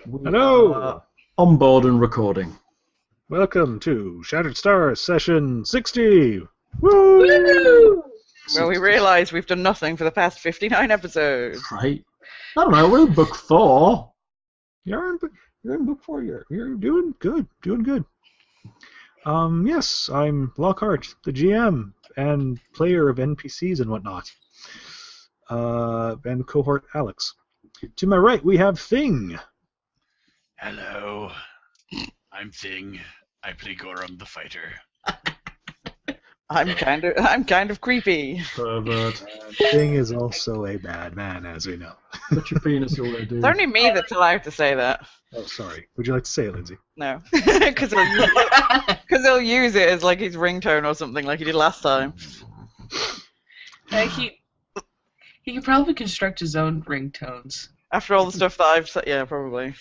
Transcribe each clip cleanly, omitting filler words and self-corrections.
Hello! On board and recording. Welcome to Shattered Stars Session 60! Woo! Woo! Well, we realise we've done nothing for the past 59 episodes. Right. I don't know, we're in book 4. You're in book 4. You're doing good. Doing good. Yes, I'm Lockhart, the GM and player of NPCs and whatnot. And cohort Alex. To my right, we have Thing. Hello, I'm Thing. I play Gorum the Fighter. I'm kind of creepy. Pervert. Thing is also a bad man, as we know. Put your penis away, dude. It's only me that's allowed to say that. Oh, sorry. Would you like to say it, Lindsay? No, because he'll use it as like his ringtone or something, like he did last time. He could probably construct his own ringtones. After all the stuff that I've said, yeah, probably.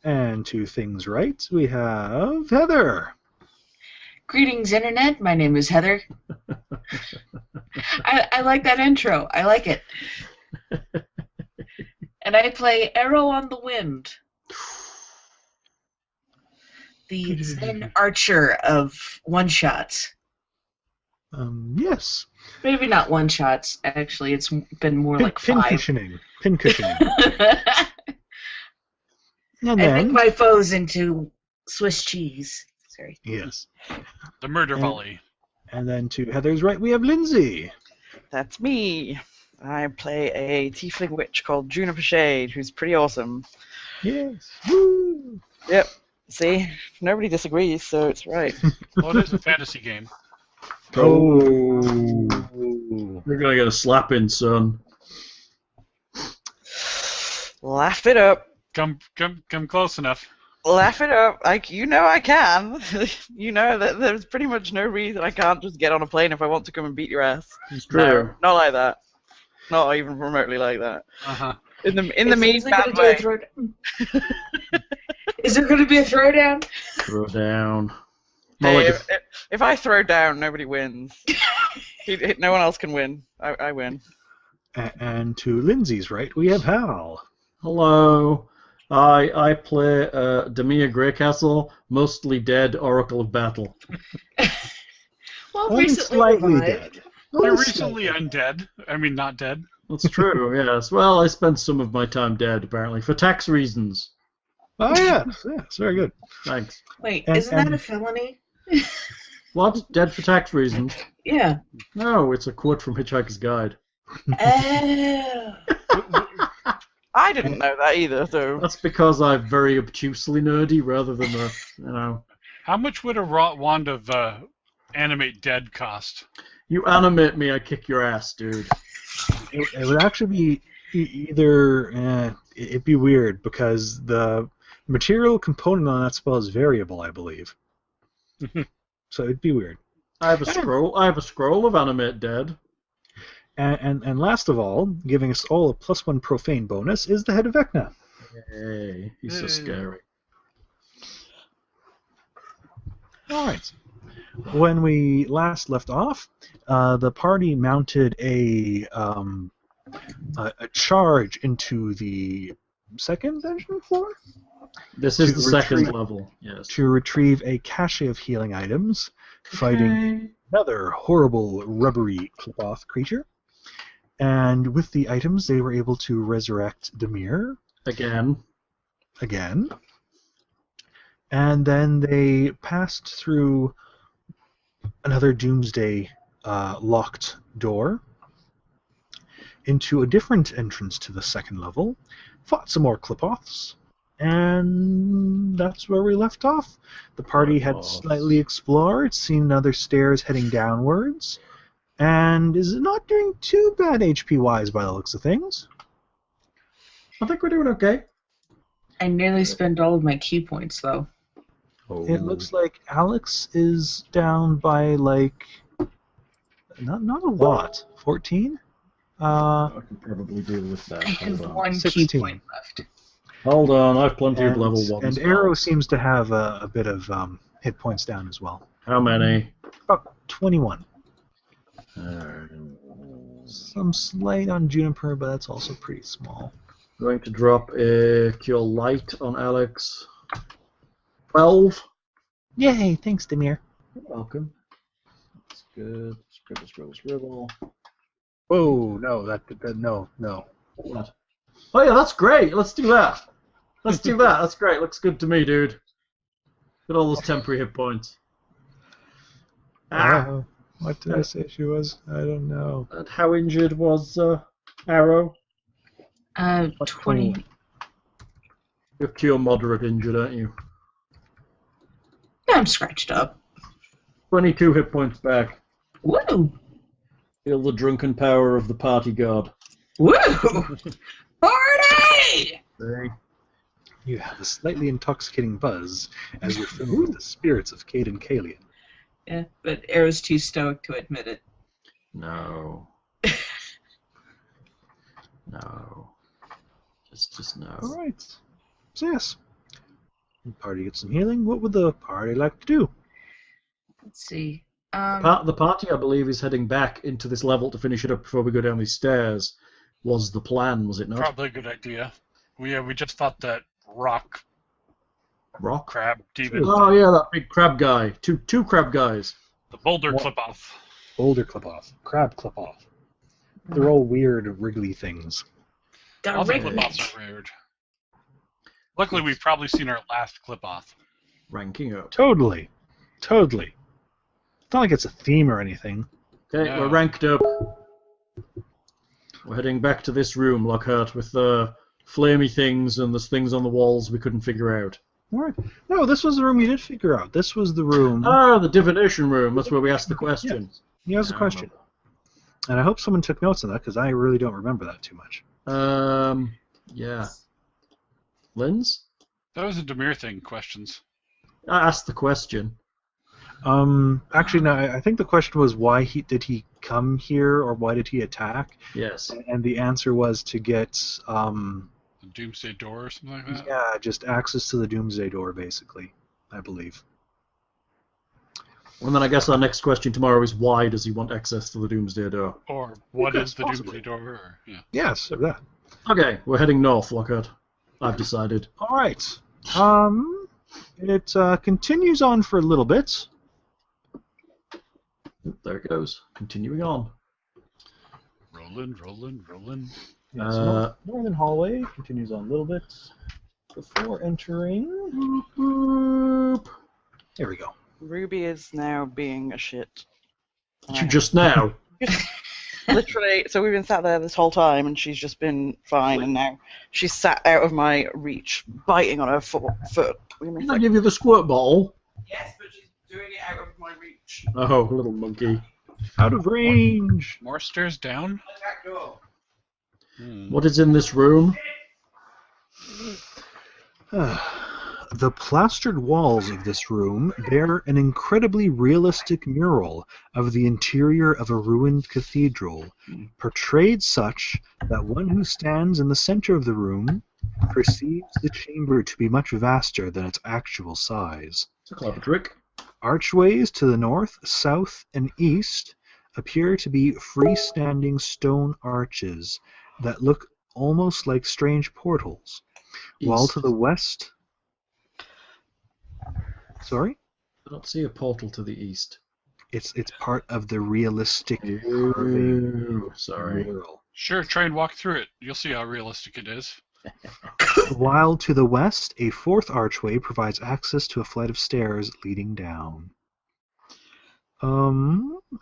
And to Thing's right, we have Heather. Greetings, Internet. My name is Heather. I like that intro. I like it. And I play Arrow on the Wind, the Zen archer of one-shots. Yes. Maybe not one-shots, actually. It's been more like Pin 5. cushioning. Pin cushioning. And I make then, my foes into Swiss cheese. Sorry. yes. The murder And- volley. And then to Heather's right, we have Lindsay. That's me. I play a tiefling witch called Juniper Shade, who's pretty awesome. Yes. Woo! Yep. See, nobody disagrees, so it's right. Well, it is a fantasy game. Oh. You're gonna get a slapping, son. Laugh it up. Come close enough. Laugh it up. Like, you know I can. You know that there's pretty much no reason I can't just get on a plane if I want to come and beat your ass. It's No, true. not like that. Not even remotely like that. Uh-huh. In the mean Is bad there way. gonna be a throwdown? Is there going to be a throwdown? Throw down. More Hey, like if I throw down, nobody wins. No one else can win. I win. And to Lindsay's right, we have Hal. Hello. I play Demir Greycastle, mostly dead Oracle of Battle. Well, Only recently slightly revived. dead. They're Only recently undead. I mean, not dead. That's true, yes. Well, I spent some of my time dead, apparently, for tax reasons. Oh, yes. Yes, very good. Thanks. Wait, And- isn't that and- a felony? What? Dead for tax reasons? Yeah. No, it's a quote from Hitchhiker's Guide. Oh. I didn't know that either, so. That's because I'm very obtusely nerdy rather than How much would a raw wand of animate dead cost? You animate me, I kick your ass, dude. It would actually be either... it'd be weird, because the material component on that spell is variable, I believe. So it'd be weird. I have a scroll of animate dead. And last of all, giving us all a +1 profane bonus, is the head of Vecna. Hey, he's so Hey. scary. All right. When we last left off, the party mounted a charge into the second dungeon floor This is To the second retreat. level, yes. to retrieve a cache of healing items, fighting another horrible rubbery clip-off creature. And with the items, they were able to resurrect Demir Again. again. And then they passed through another Doomsday locked door into a different entrance to the second level, fought some more clip-offs, and that's where we left off. The party had Clip-offs. slightly explored, seen other stairs heading downwards, and is not doing too bad HP-wise by the looks of things. I think we're doing okay. I nearly spent all of my key points, though. It looks like Alex is down by, like, not a lot. 14? I can probably deal with that. I have Hold on. 1 key 16. point left. Hold on, I've plenty of level 1 And spells. Arrow seems to have a bit of hit points down as well. How many? About 21. Uh, Some slight on Juniper, but that's also pretty small. Going to drop a Cure Light on Alex. 12. Yay! Thanks, Demir. You're welcome. That's good. Scribble. Whoa! No, no. What? Oh yeah, that's great. Let's do that. That's great. Looks good to me, dude. Got all those temporary hit points. What did I say she was? I don't know. And how injured was Arrow? 20. You're Cure moderate injured, aren't you? Yeah, I'm scratched up. 22 hit points back. Woo! Feel the drunken power of the party god. Woo! Party! Hey. You have a slightly intoxicating buzz as you're filled with the spirits of Cade and Kalian. Yeah, but Arrow's too stoic to admit it. No. No. Just no. All right. So yes, the party gets some healing. What would the party like to do? Let's see. The party, I believe, is heading back into this level to finish it up before we go down these stairs. Was the plan, was it not? Probably a good idea. We just fought that rock crab demon. Oh yeah, that big crab guy. Two crab guys. The boulder clip off. Boulder clip off, crab clip off. They're all weird, wriggly things. All the Directly. clip offs are weird. Luckily, we've probably seen our last clip off. Ranking up. Totally. It's not like it's a theme or anything. Okay, No. we're ranked up. We're heading back to this room, Lockhart, with the flamey things and there's things on the walls we couldn't figure out. All right. No, this was the room you did figure out. This was the room. Ah, the divination room. That's where we asked the questions. He has a I question. And I hope someone took notes on that because I really don't remember that too much. Yeah. Linz? That was a Demir thing. Questions. I asked the question. Actually, no. I think the question was why did he come here or why did he attack? Yes. And the answer was to get The Doomsday Door or something like that? yeah, just access to the Doomsday Door, basically. I believe. And then I guess our next question tomorrow is why does he want access to the Doomsday Door? Or what Yes, is the possibly. Doomsday Door? Or, yeah. Yes, or that. Okay, we're heading north, Lockhart. I've decided. All right. It continues on for a little bit. There it goes. Continuing on. Rolling. Yes, northern hallway continues on a little bit before entering. Boop. There we go. Ruby is now being a shit. Just now. Literally, so we've been sat there this whole time, and she's just been fine, and now she's sat out of my reach, biting on her foot. Did I give you the squirt bottle? Yes, but she's doing it out of my reach. Oh, little monkey. Out of range. More stairs down? Back door. What is in this room? The plastered walls of this room bear an incredibly realistic mural of the interior of a ruined cathedral, portrayed such that one who stands in the center of the room perceives the chamber to be much vaster than its actual size. It's a clever trick. Archways to the north, south, and east appear to be freestanding stone arches that look almost like strange portals, while East. to the west... Sorry? I don't see a portal to the east. It's part of the realistic carving Ooh, sorry. mural. Sure, try and walk through it. You'll see how realistic it is. While to the west, a fourth archway provides access to a flight of stairs leading down.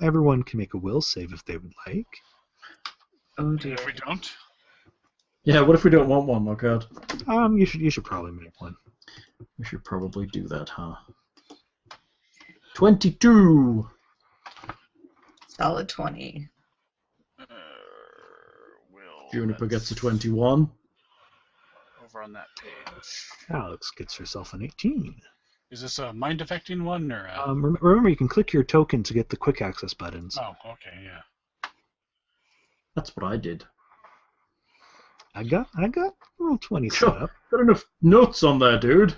Everyone can make a will save if they would like. Oh dear. If we don't, Yeah, what if we don't want one, Lockhart? You should probably make one. We should probably do that, huh? 22! Solid 20. Juniper gets a 21. over on that page. Alex gets herself an 18. Is this a mind affecting one or? Remember, you can click your token to get the quick access buttons. Oh, okay, yeah. That's what I did. I got roll 20 set up. Got enough notes on there, dude.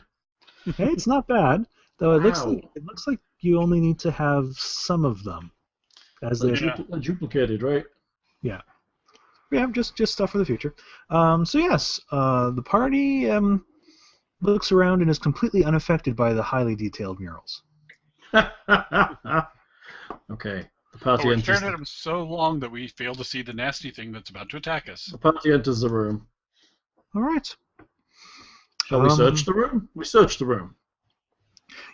Hey, it's not bad. Though it Wow. looks like you only need to have some of them. As They're they Yeah. duplicated, right? Yeah. Yeah, just stuff for the future. So yes, the party looks around and is completely unaffected by the highly detailed murals. Okay. The But party we're enters. staring at him so long that we fail to see the nasty thing that's about to attack us. The party enters the room. All right. Shall we search the room? We search the room.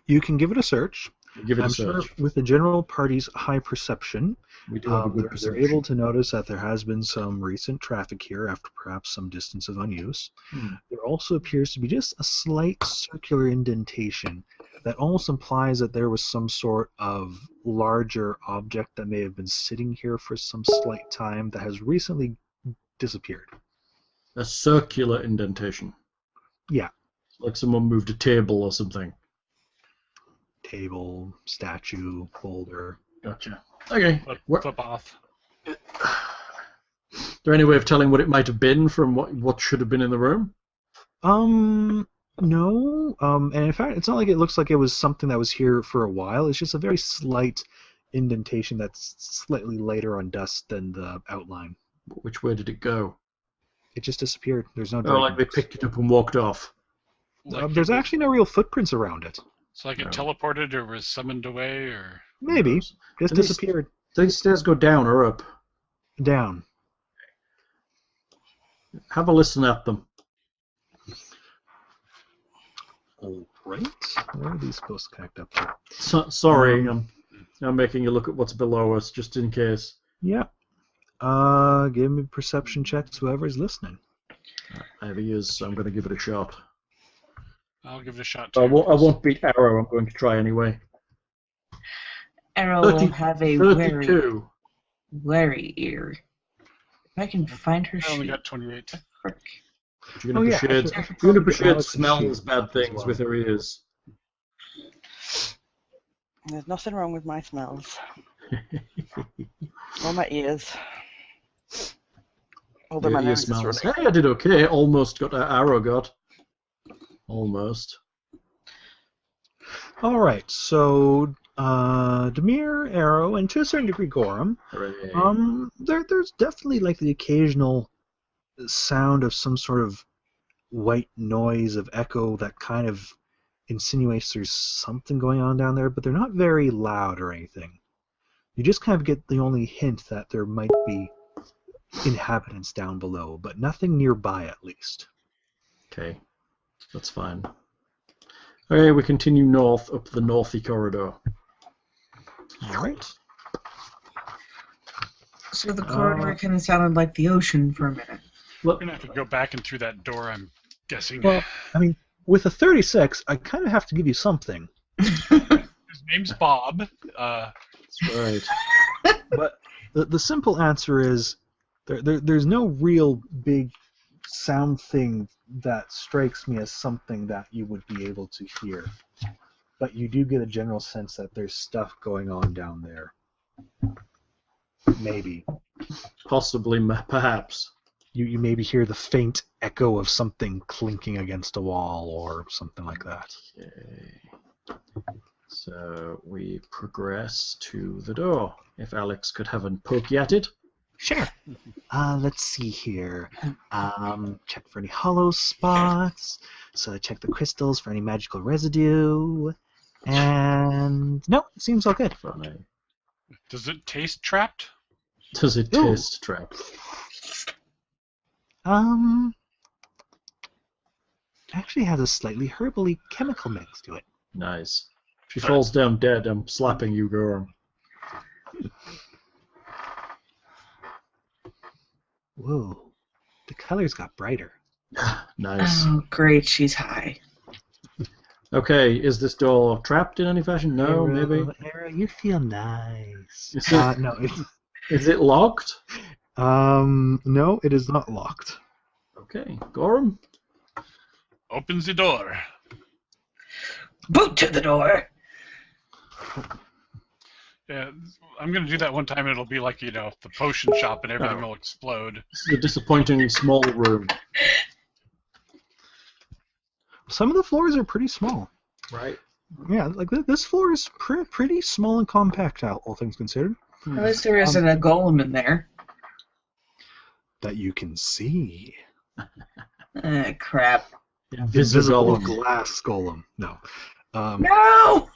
You can give it a search. We give it I'm a search. sure with the general party's high perception, We do have a good they're perception. able to notice that there has been some recent traffic here after perhaps some distance of unuse. There also appears to be just a slight circular indentation that almost implies that there was some sort of larger object that may have been sitting here for some slight time that has recently disappeared. A circular indentation. Yeah. Like someone moved a table or something. Table, statue, boulder. Gotcha. Okay. Flip off. Is there any way of telling what it might have been from what should have been in the room? No. And in fact, it's not like it looks like it was something that was here for a while. It's just a very slight indentation that's slightly lighter on dust than the outline. Which way did it go? It just disappeared. There's no. Oh, like they picked it up and walked off. Like There's actually no real footprints around it. It's like it No. teleported or was summoned away, or Maybe just At least- disappeared. Do these stairs go down or up? Down. Have a listen at them. All right. Where are these supposed to connect up to? Sorry, I'm making you look at what's below us just in case. Yeah. Give me perception checks, whoever's listening. There he is, so I'm going to give it a shot. I'll give it a shot I too. won't beat Arrow, I'm going to try anyway. Arrow 30 will have a wary, 32. wary ear. If I can find her I only sheet. got 28. Frick. Juniper Shade, I should Juniper probably Shade Alex and smells Sheep bad as things well. with her ears. There's nothing wrong with my smells. Or my ears. Although Your my ear nose is smells. running. Hey, I did okay. Almost got Arrow got. Almost. All right. So, Demir, Arrow, and to a certain degree, Gorham. Hooray. There's definitely like the occasional sound of some sort of white noise of echo that kind of insinuates there's something going on down there, but they're not very loud or anything. You just kind of get the only hint that there might be inhabitants down below, but nothing nearby at least. Okay, that's fine. Okay, we continue north up the northy corridor. All right. So the corridor kind of sounded like the ocean for a minute. We're gonna have to go back and through that door, I'm guessing. Well, I mean, with a 36, I kind of have to give you something. His name's Bob. That's right. But the simple answer is there's no real big sound thing that strikes me as something that you would be able to hear. But you do get a general sense that there's stuff going on down there. Maybe. Possibly, perhaps. You maybe hear the faint echo of something clinking against a wall or something like that. Okay. So we progress to the door. If Alex could have a pokey at it. Sure. Let's see here. Check for any hollow spots. So check the crystals for any magical residue. And no, it seems all good. Fine. Does it taste trapped? Does it Ooh. taste trapped? Actually has a slightly herbally chemical mix to it. Nice. If she falls down dead, I'm slapping you, Gorham. Whoa, the colors got brighter. Nice. Oh, great, she's high. Okay, is this door trapped in any fashion? No, maybe. Arrow, you feel nice. Is it- No, Is it locked? no, it is not locked. Okay, Gorham. Opens the door. Boot to the door! Yeah, I'm gonna do that one time. And it'll be like the potion shop, and everything Oh. will explode. This is a disappointingly small room. Some of the floors are pretty small. Right. Yeah, like this floor is pretty small and compact, all things considered. At least there isn't a golem in there. that you can see. Crap. Invisible glass golem. No. No!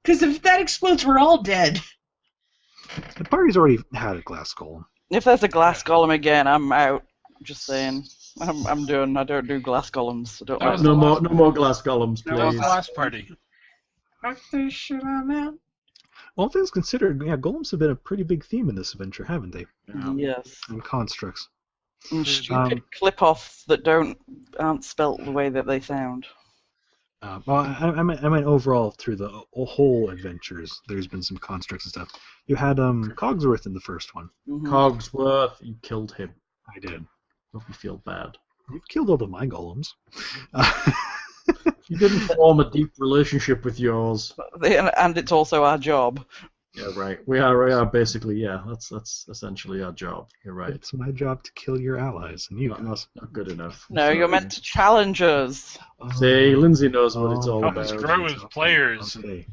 Because if that explodes, we're all dead. The party's already had a glass golem. If there's a glass golem again, I'm out. Just saying. I'm done. I don't do glass golems. I don't That like was them. No more glass golems, That was please. the last party. All things considered, yeah, golems have been a pretty big theme in this adventure, haven't they? Yes. And constructs. And stupid clip-offs that aren't spelt the way that they sound. Well, I meant overall through the whole adventures, there's been some constructs and stuff. You had Cogsworth in the first one. Mhm. Cogsworth, you killed him. I did. Hope you feel bad. You've killed all of my golems. You didn't form a deep relationship with yours. And it's also our job. Yeah, right. We are basically, yeah. That's essentially our job. You're right. It's my job to kill your allies, and you. Not good enough. No, you're meant to challenge us. See, Lindsay knows what it's all Oh, about. screw with players. Okay.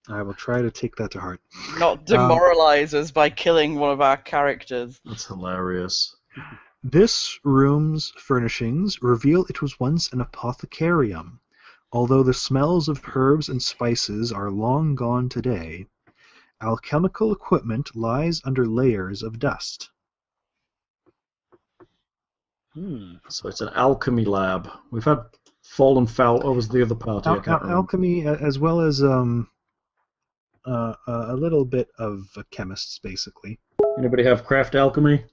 I will try to take that to heart. Not demoralize us by killing one of our characters. That's hilarious. This room's furnishings reveal it was once an apothecarium. Although the smells of herbs and spices are long gone today, alchemical equipment lies under layers of dust. So it's an alchemy lab. We've had Fallen Fowl. Oh, was the other party? I can't remember. Alchemy, as well as a little bit of chemists, basically. Anybody have craft alchemy?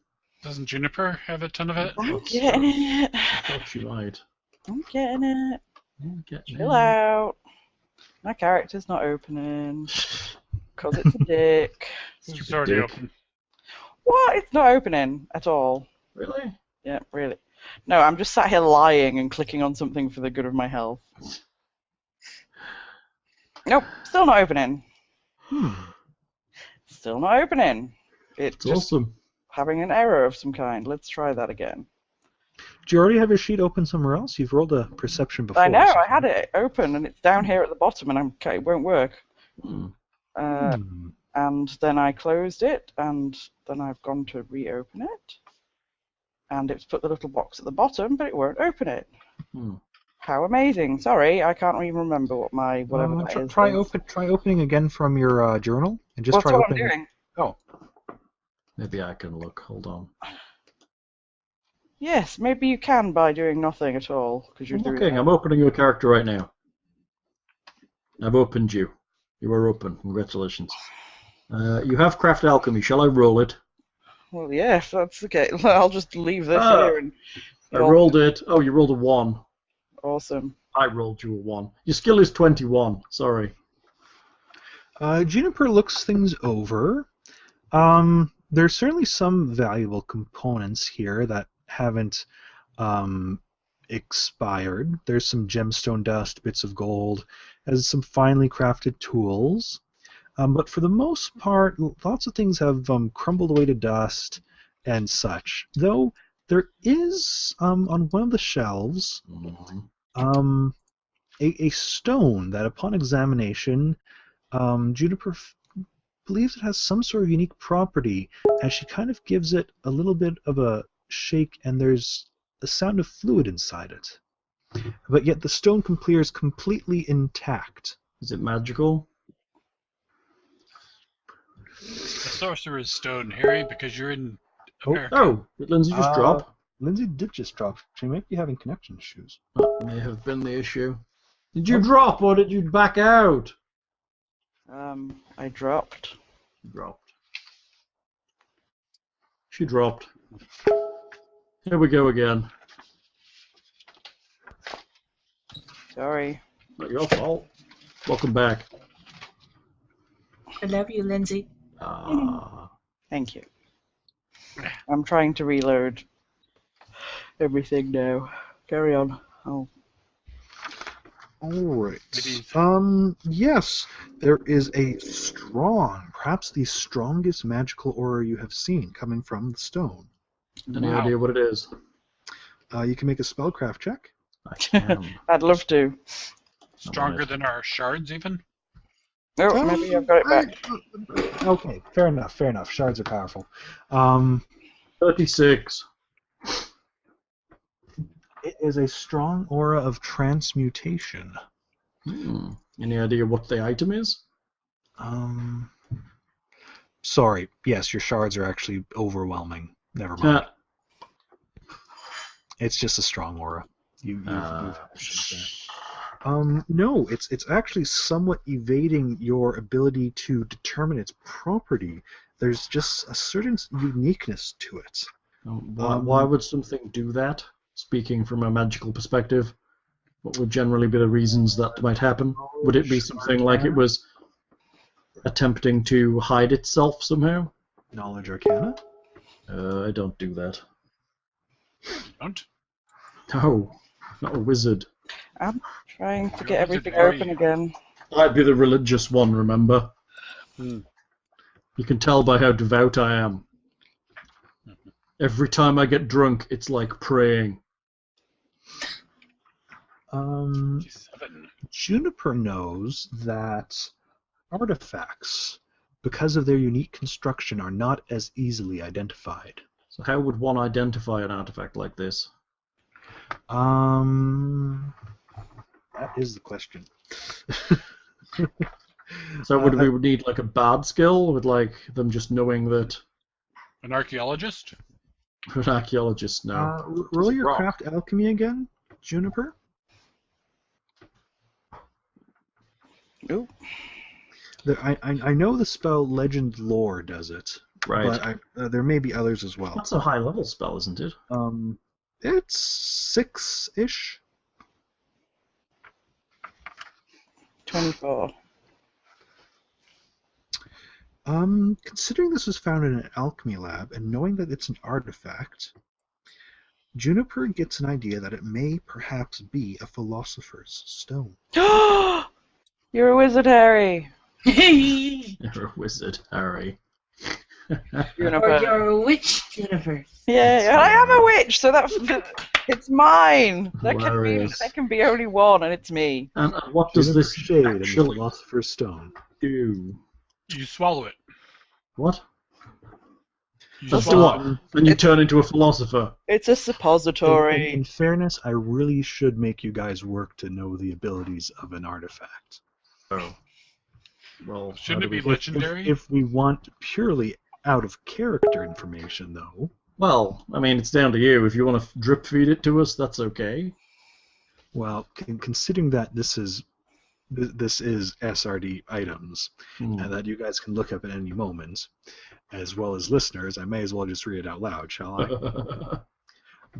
Doesn't Juniper have a ton of it? I'm getting it. I thought she might. I'm getting it. Get Chill out. My character's not opening. Because it's a dick. It's already dick. open. What? It's not opening at all. Really? Yeah, really. No, I'm just sat here lying and clicking on something for the good of my health. Nope, still not opening. Still not opening. It's It's just awesome. having an error of some kind. Let's try that again. Do you already have your sheet open somewhere else? You've rolled a perception before. I know, so- I had it open and it's down here at the bottom and it won't work. And then I closed it and then I've gone to reopen it. And it's put the little box at the bottom, but it won't open it. How amazing. Sorry, I can't even remember what my whatever that is. Try opening again from your journal and just Well, try that's what I'm opening. doing. Oh, Maybe I can look. Hold on. Yes, maybe you can by doing nothing at all. Because you're I'm doing looking. I'm opening your character right now. I've opened you. You are open. Congratulations. You have craft alchemy. Shall I roll it? Well, yes, that's okay. I'll just leave this here and. I rolled it. Oh, you rolled a 1. Awesome. I rolled you a 1. Your skill is 21. Sorry. Juniper looks things over. There's certainly some valuable components here that haven't expired. There's some gemstone dust, bits of gold, and some finely crafted tools. But for the most part, lots of things have crumbled away to dust and such. Though there is, on one of the shelves, a stone that, upon examination, Juniper believes it has some sort of unique property, as she kind of gives it a little bit of a shake, and there's a sound of fluid inside it. But yet the stone appears completely intact. Is it magical? The Sorcerer's Stone, Harry, because you're in America. Oh, did Lindsay just drop? Lindsay did just drop. She might be having connection issues. That may have been the issue. Did you drop or did you back out? I dropped. Dropped. She dropped. Here we go again. Sorry. Not your fault. Welcome back. I love you, Lindsay. Thank you. I'm trying to reload everything now. Carry on. Oh. All right. Yes, there is a strong, perhaps the strongest magical aura you have seen coming from the stone. Any idea what it is? You can make a spellcraft check. I can. I'd love to. Stronger than our shards, even? Oh, maybe I've got it back. Okay, fair enough. Shards are powerful. 36. It is a strong aura of transmutation. Any idea what the item is? Sorry. Yes, your shards are actually overwhelming. Never mind. It's just a strong aura. You've no, it's actually somewhat evading your ability to determine its property. There's just a certain uniqueness to it. Why would something do that? Speaking from a magical perspective, what would generally be the reasons that might happen? Would it be something like it was attempting to hide itself somehow? Knowledge Arcana? I don't do that. Don't? No, not a wizard. I'm trying to get everything open again. I'd be the religious one, remember? You can tell by how devout I am. Every time I get drunk, it's like praying. Juniper knows that artifacts, because of their unique construction, are not as easily identified. So how would one identify an artifact like this? That is the question. So would we need like a bad skill with like them just knowing that? An archaeologist? An archaeologist, no. Roll your craft alchemy again, Juniper. Nope. I know the spell Legend Lore does it, right? But there may be others as well. That's a high level spell, isn't it? It's 6-ish. 24. Considering this was found in an alchemy lab and knowing that it's an artifact, Juniper gets an idea that it may perhaps be a philosopher's stone. You're a wizard, Harry. You're a wizard, Harry. Juniper. Or you're a witch, Jennifer. Yeah, I am a witch, so it's mine. There can be only one, and it's me. And what does Juniper this shade in the actually philosopher's stone do? You swallow it. What? You That's the swallow one. Then you turn into a philosopher. It's a suppository. In fairness, I really should make you guys work to know the abilities of an artifact. Oh. Well, Shouldn't it be legendary? If we want purely out of character information, though. Well, I mean, it's down to you. If you want to drip feed it to us, that's okay. Well, considering that this is SRD items, and that you guys can look up at any moment, as well as listeners, I may as well just read it out loud, shall I?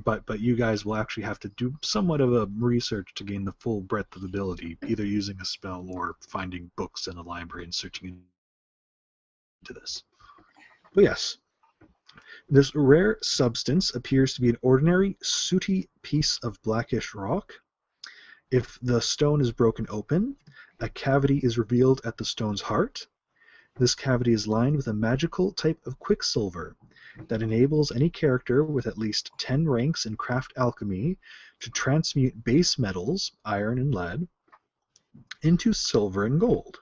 But you guys will actually have to do somewhat of a research to gain the full breadth of ability, either using a spell or finding books in a library and searching into this. But yes, this rare substance appears to be an ordinary, sooty piece of blackish rock. If the stone is broken open, a cavity is revealed at the stone's heart. This cavity is lined with a magical type of quicksilver that enables any character with at least 10 ranks in craft alchemy to transmute base metals, iron and lead, into silver and gold.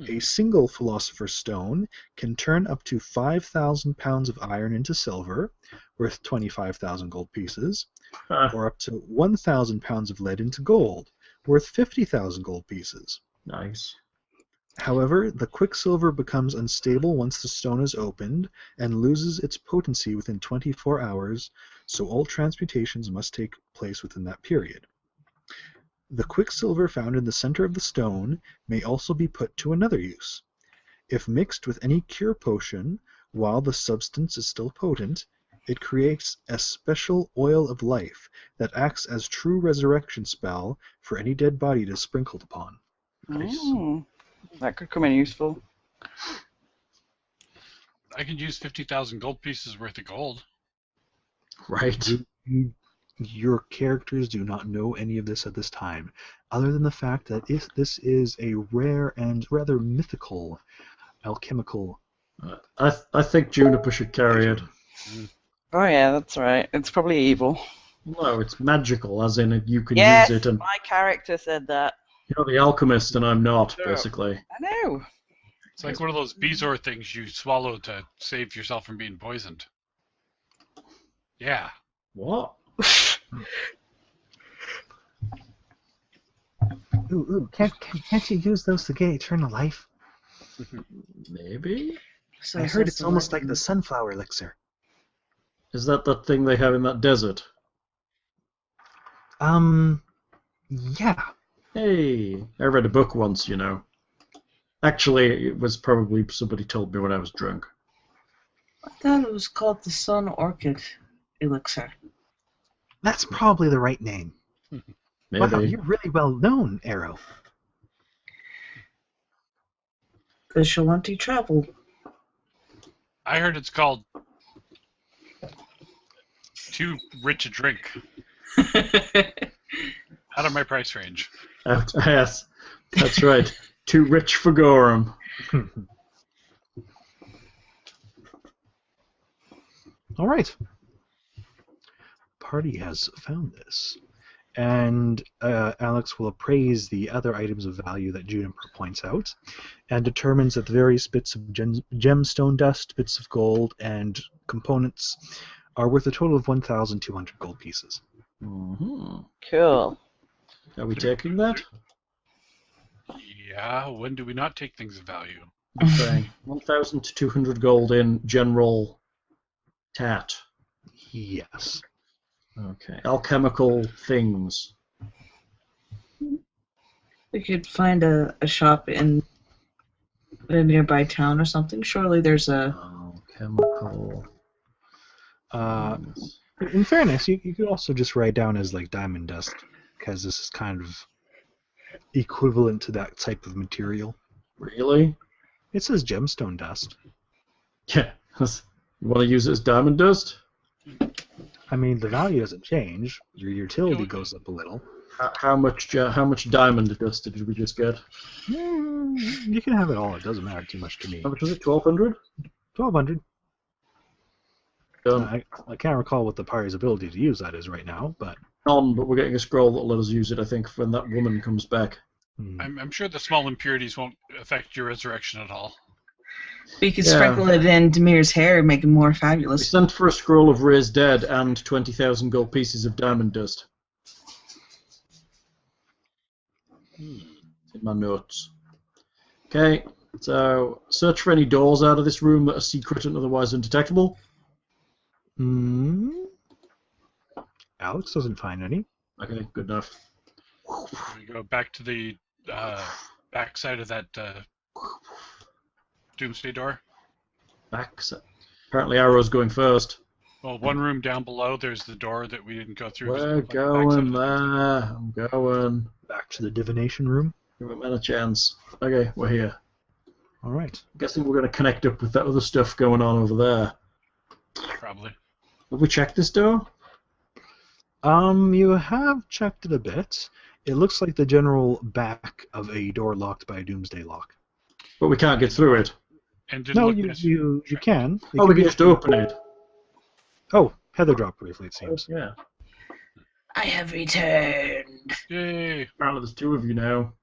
A single philosopher's stone can turn up to 5,000 pounds of iron into silver, worth 25,000 gold pieces, or up to 1,000 pounds of lead into gold, worth 50,000 gold pieces. Nice. However, the quicksilver becomes unstable once the stone is opened and loses its potency within 24 hours, so all transmutations must take place within that period. The quicksilver found in the center of the stone may also be put to another use. If mixed with any cure potion while the substance is still potent, it creates a special oil of life that acts as true resurrection spell for any dead body it is sprinkled upon. Nice. That could come in useful. I could use 50,000 gold pieces worth of gold. Right. Your characters do not know any of this at this time, other than the fact that this is a rare and rather mythical alchemical. I think Juniper should carry it. Oh yeah, that's right. It's probably evil. No, it's magical, as in you can Yes, use it. And my character said that. you're the alchemist, and I'm not, Yeah. basically. I know. It's like one of those Bezoar things you swallow to save yourself from being poisoned. Yeah. What? Ooh, can't you use those to get eternal life? Maybe? So I says heard it's the almost like legend. the sunflower elixir. Is that thing they have in that desert? Yeah. Hey, I read a book once, you know. Actually, it was probably somebody told me when I was drunk. I thought it was called the Sun Orchid Elixir. That's probably the right name. Maybe. Wow, you're really well known, Arrow. The Shalanti traveled. I heard it's called Too Rich a Drink. Out of my price range. Yes, that's right. Too rich for Gorham. All right. Party has found this. And Alex will appraise the other items of value that Juniper points out and determines that the various bits of gemstone dust, bits of gold, and components are worth a total of 1,200 gold pieces. Mm-hmm. Cool. Are we taking that? Yeah, when do we not take things of value? Okay. 1,200 gold in general tat. Yes. Okay. Alchemical things. We could find a shop in a nearby town or something. Surely there's a... Alchemical things. In fairness, you could also just write down as like diamond dust, because this is kind of equivalent to that type of material. Really? It says gemstone dust. Yeah. You want to use it as diamond dust? I mean, the value doesn't change. Your utility goes up a little. How much diamond dust did we just get? You can have it all. It doesn't matter too much to me. How much was it? 1,200? 1,200. Done. I can't recall what the party's ability to use that is right now, but... None, but we're getting a scroll that'll let us use it, I think, when that woman comes back. I'm sure the small impurities won't affect your resurrection at all. We could Yeah. sprinkle it in Demir's hair and make him more We fabulous. sent for a scroll of raised dead and 20,000 gold pieces of diamond dust. In my notes. Okay, so search for any doors out of this room that are secret and otherwise undetectable. Alex doesn't find any. Okay, good enough. We go back to the back side of that doomsday door. Back. Apparently Arrow's going first. Well, one room down below, there's the door that we didn't go through. We're Like the going backside there. of I'm going. Back to the divination room. Give him a chance. Okay, we're here. All right. I'm guessing we're going to connect up with that other stuff going on over there. Probably. Have we checked this door? You have checked it a bit. It looks like the general back of a door locked by a doomsday lock. But we can't get through it. And didn't No, look you necessary. can. Oh, we can just open it. Oh, Heather dropped briefly, it seems. Yeah. I have returned. Yay! Apparently there's two of you now.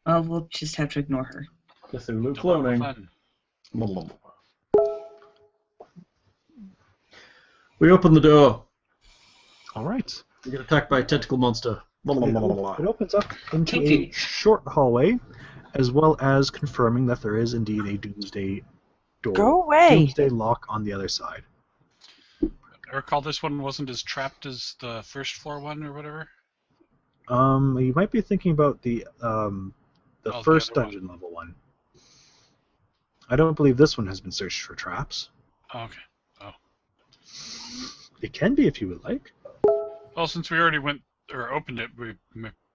Well, we'll just have to ignore her. Cthulhu Double cloning. fun. We open the door. All right. We get attacked by a tentacle monster. It opens up into a Kinky. short hallway, as well as confirming that there is indeed a doomsday door. Go away! Doomsday lock on the other side. I recall this one wasn't as trapped as the first floor one or whatever. You might be thinking about the the first other one. dungeon level one. I don't believe this one has been searched for traps. Oh, okay. It can be if you would like. Well, since we already went or opened it, we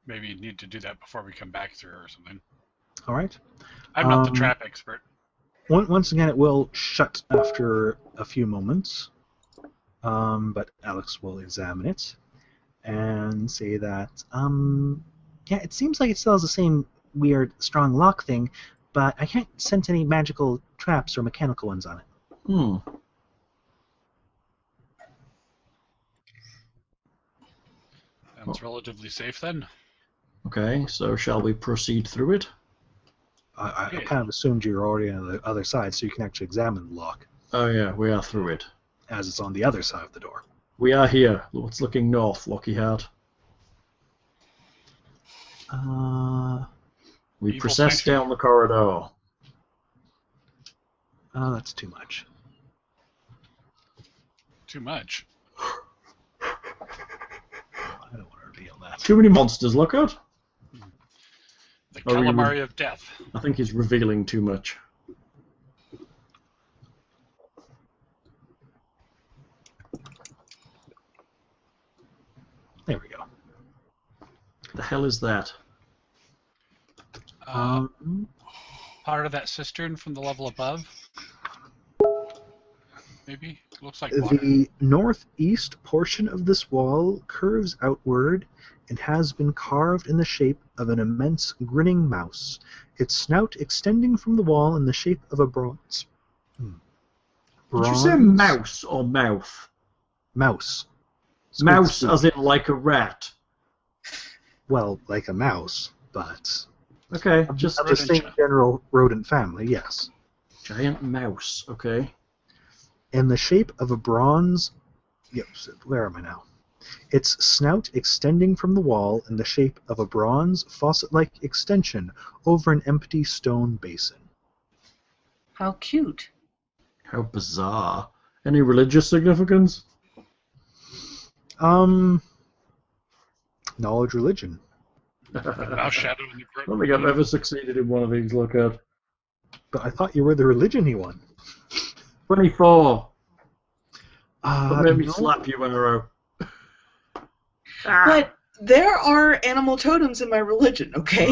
maybe need to do that before we come back through or something. All right. I'm not the trap expert. Once again, it will shut after a few moments, but Alex will examine it and say that, yeah, it seems like it still has the same weird, strong lock thing, but I can't sense any magical traps or mechanical ones on it. Sounds relatively safe then. Okay, so shall we proceed through it? I Yeah. kind of assumed you were already on the other side, so you can actually examine the lock. Oh yeah, we are through it. as it's on the other side of the door. We are here. What's looking north, Lockyheart? We Evil process sanctuary. down the corridor. That's too much. Too much. I don't want to reveal that. Too many monsters, Lockhart. The Oh, you calamari of death. I think he's revealing too much. There we go. The hell is that? Part of that cistern from the level above. Maybe? Looks like water. The northeast portion of this wall curves outward and has been carved in the shape of an immense grinning mouse, its snout extending from the wall in the shape of a bronze. Did you say mouse or mouth? Mouse. Mouse Squid. as in like a rat. Well, like a mouse, but Okay, just of the same general rodent family, yes. giant mouse. Okay. In the shape of a bronze... Yep, where am I now? Its snout extending from the wall in the shape of a bronze faucet-like extension over an empty stone basin. How cute. How bizarre. Any religious significance? Knowledge religion. Mouse shadow in the I don't think I've ever succeeded in one of these, Lockhart. But I thought you were the religion-y one. 24. Don't make me No. slap you, Arrow. But there are animal totems in my religion, okay?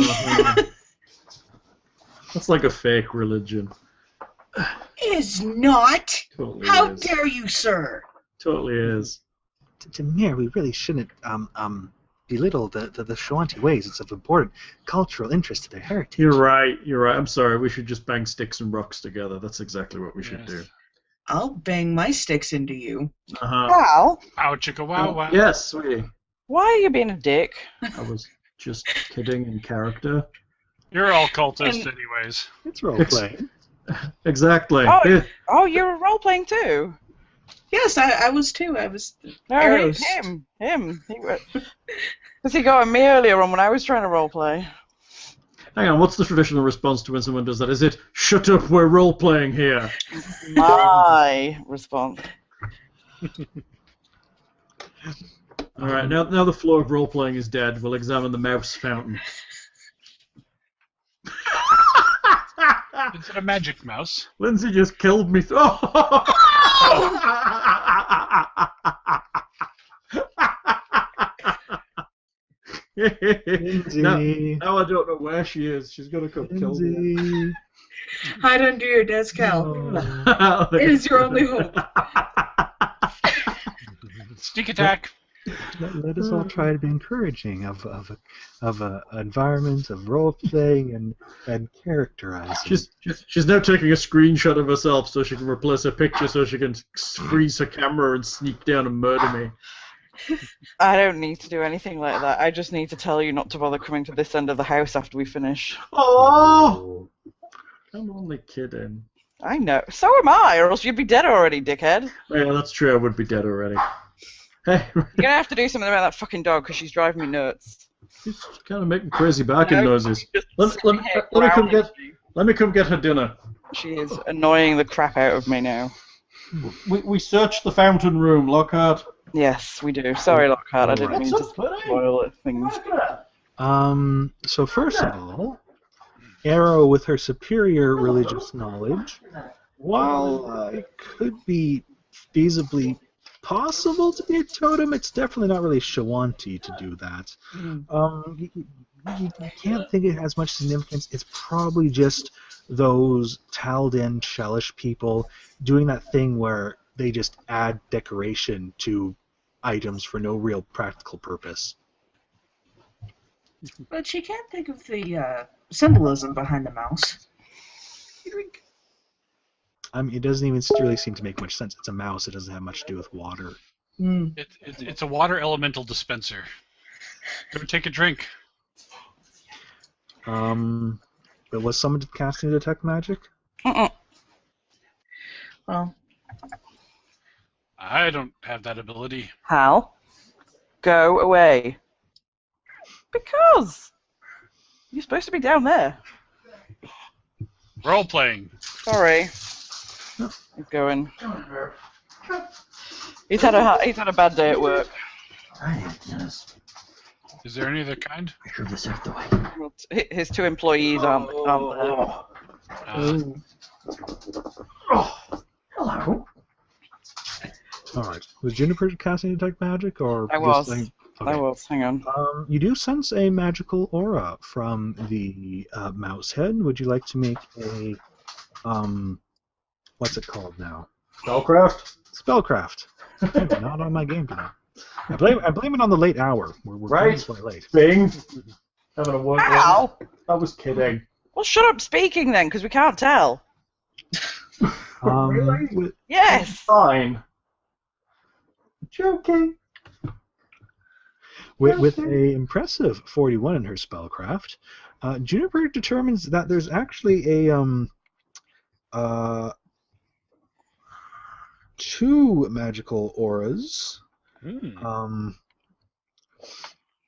That's like a fake religion. Is not. Totally How is. dare you, sir? Totally is. Demir, we really shouldn't belittle the Shoanti ways. It's of important cultural interest to their heritage. You're right. You're right. I'm sorry. We should just bang sticks and rocks together. That's exactly what we should do. I'll bang my sticks into you. Uh-huh. Val, Ow, chicka wow wow. Yes, sweetie. why are you being a dick? I was just kidding in character. You're all cultists And- anyways. It's role-playing. Exactly. Oh, Here- Oh, you're role playing too. Yes, I was too. I was. No, Arrows. him. Because he got at me earlier on when I was trying to role play. Hang on, what's the traditional response to when someone does that? Is it, shut up, we're role-playing here? My response. Alright, now the flow of role-playing is dead, we'll examine the mouse fountain. Is it a magic mouse? Lindsay just killed me. Lindsay. now I don't know where she is. She's gonna come kill me. Lindsay. Hide under your desk, Hal. No. It is your only hope. Sneak attack. Let us all try to be encouraging of a environment of role playing and characterizing. She's now taking a screenshot of herself so she can replace her picture so she can freeze her camera and sneak down and murder me. I don't need to do anything like that. I just need to tell you not to bother coming to this end of the house after we finish. Oh! I'm only kidding. I know. So am I, or else you'd be dead already, dickhead. Yeah, that's true. I would be dead already. Hey, You're gonna have to do something about that fucking dog because she's driving me nuts. she's kind of making crazy barking No, noises. Just Let sitting me here come growling get. at you. Let me come get her dinner. She is annoying the crap out of me now. We searched the fountain room, Lockhart. Yes, we do. Sorry, Lockhart. I didn't What's mean to up, buddy? spoil things. So first of all, Arrow, with her superior religious knowledge, while it could be feasibly possible to be a totem, it's definitely not really Shawanti to do that. You can't think it has much significance. It's probably just those Taldan Shelish people doing that thing where they just add decoration to items for no real practical purpose. But she can't think of the symbolism behind the mouse. I mean, it doesn't even really seem to make much sense. It's a mouse. It doesn't have much to do with water. It's a water elemental dispenser. Go take a drink. But was someone casting detect magic? Mm-mm. Well, I don't have that ability. Hal, go away. Because you're supposed to be down there. Role playing. Sorry. He's going. He's had a bad day at work. Is there any other kind? Well, his 2 employees aren't there. Hello. All right. Was Juniper casting detect magic, or I was. Just, I was. Hang on. You do sense a magical aura from the mouse head. Would you like to make a what's it called now? Spellcraft. Spellcraft. Oh, not on my game tonight. I blame it on the late hour. We're Right. quite late. Bing. Having a word. Ow! I was kidding. Well, shut up speaking then, because we can't tell. Really? With, Yes. Fine. Joking. with a impressive 41 in her spellcraft, Juniper determines that there's actually a 2 magical auras.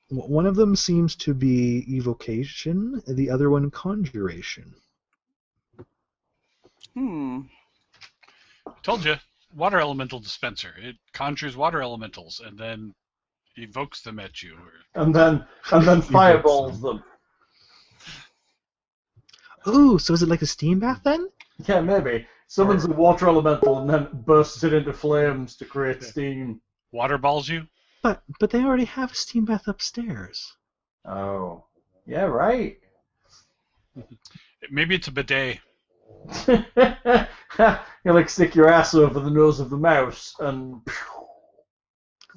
One of them seems to be evocation, the other one conjuration. Told you. Water elemental dispenser. It conjures water elementals and then evokes them at you. And then fireballs them. Ooh, so is it like a steam bath then? Yeah, maybe. Summons a water elemental and then bursts it into flames to create steam. Water balls you? But they already have a steam bath upstairs. Oh. Yeah, right. Maybe it's a bidet. You like stick your ass over the nose of the mouse and...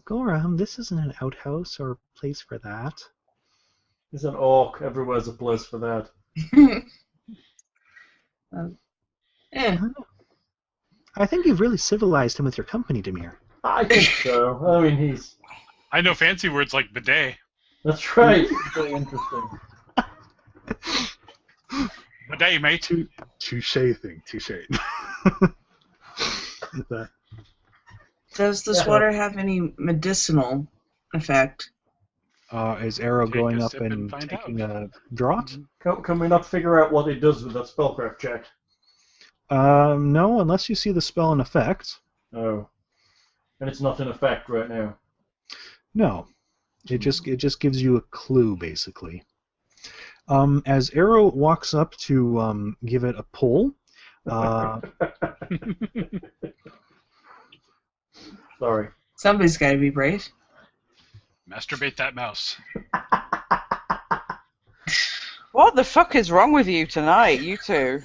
Goram, this isn't an outhouse or place for that. There's an orc. Everywhere's a place for that. I think you've really civilized him with your company, Demir. I think so. I mean, he's... I know fancy words like bidet. That's right. Very interesting. Bidet, mate. Touche thing, touche. Does this water have any medicinal effect? Is Arrow Take going a up sip and and find taking out. a draught? Can we not figure out what it does with that spellcraft check? No, unless you see the spell in effect. Oh. And it's not in effect right now. No. It just gives you a clue, basically. As Arrow walks up to give it a pull, Sorry. Somebody's got to be brave. Masturbate that mouse. What the fuck is wrong with you tonight, you two?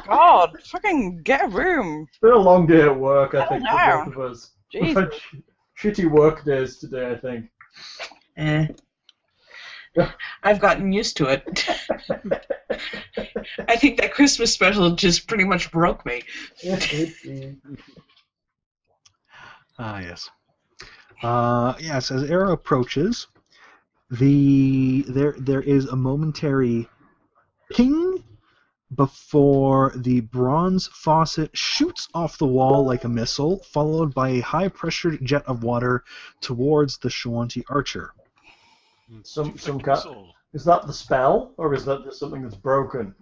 God, fucking get a room. It's been a long day at work, I think, for down. both of us. Jesus. We've had shitty work days today, I think. I've gotten used to it. I think that Christmas special just pretty much broke me. Yes. Yes, as Arrow approaches, there is a momentary ping before the bronze faucet shoots off the wall like a missile, followed by a high-pressure jet of water towards the Shawanti archer. Some is that the spell, or is that just something that's broken?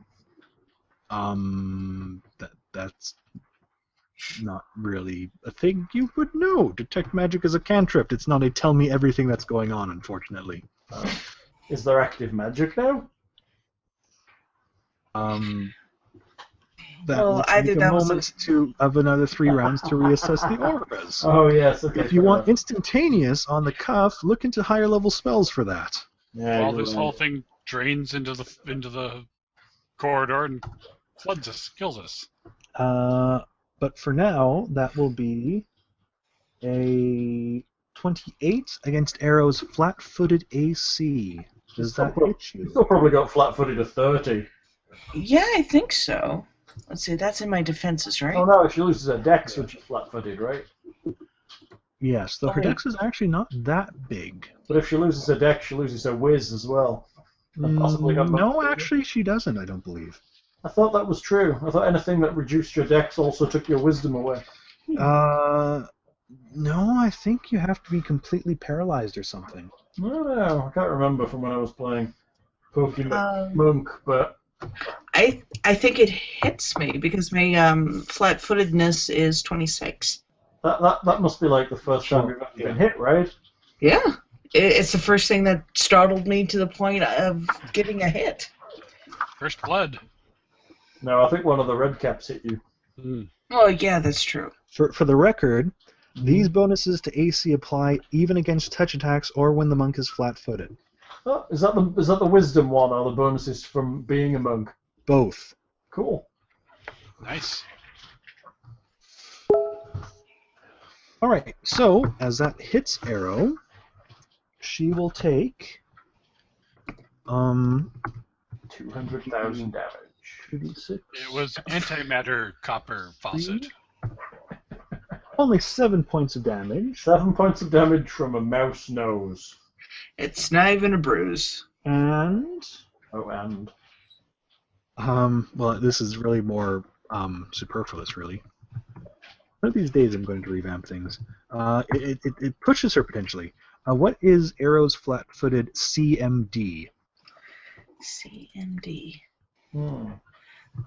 That's not really a thing you would know. Detect magic is a cantrip. It's not a tell me everything that's going on, unfortunately. Is there active magic now? Will I take think a that was moment of another 3 rounds to reassess the auras. Oh yes. Okay, If you fair want enough. instantaneous on the cuff, look into higher level spells for that. Yeah, While you're this right. whole thing drains into the corridor and floods us, kills us. But for now, that will be a 28 against Arrow's flat-footed AC. Does that hit You you? still probably got flat-footed to 30. Yeah, I think so. Let's see, that's in my defenses, right? Oh no, she loses her dex when she's flat-footed, right? Yes, though her dex is actually not that big. But if she loses her dex, she loses her whiz as well. And possibly her No, mobility. actually, she doesn't, I don't believe. I thought that was true. I thought anything that reduced your dex also took your wisdom away. No, I think you have to be completely paralyzed or something. No, I can't remember from when I was playing Pokemon Um, Monk, but I think it hits me because my flat-footedness is 26. that must be like the first time you've ever been hit, right? Yeah, it's the first thing that startled me to the point of getting a hit. First blood. No, I think one of the red caps hit you. Oh yeah, that's true. For the record, these bonuses to AC apply even against touch attacks or when the monk is flat-footed. Oh, is that the wisdom one or the bonuses from being a monk? Both. Cool. Nice. All right. So as that hits Arrow, she will take 200,000 damage. 2d6. It was antimatter copper faucet. Only 7 points of damage. 7 points of damage from a mouse nose. It's not even a bruise. And Oh, and well, this is really more superfluous, really. One of these days, I'm going to revamp things. It pushes her potentially. What is Arrow's flat-footed CMD? CMD. hmm.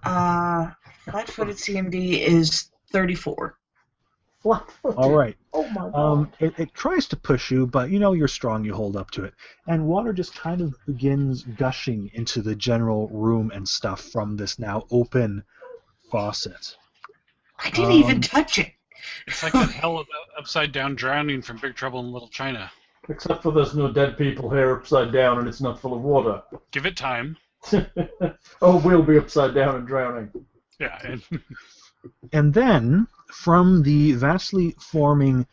Flat-footed CMD is 34. Flat-footed. All right. Oh my god. It tries to push you, but you know you're strong. You hold up to it, and water just kind of begins gushing into the general room and stuff from this now open faucet. I didn't even touch it. It's like that hell of upside down drowning from Big Trouble in Little China. Except for there's no dead people here upside down and it's not full of water. Give it time. Oh, we'll be upside down and drowning. Yeah, and And then, from the vastly forming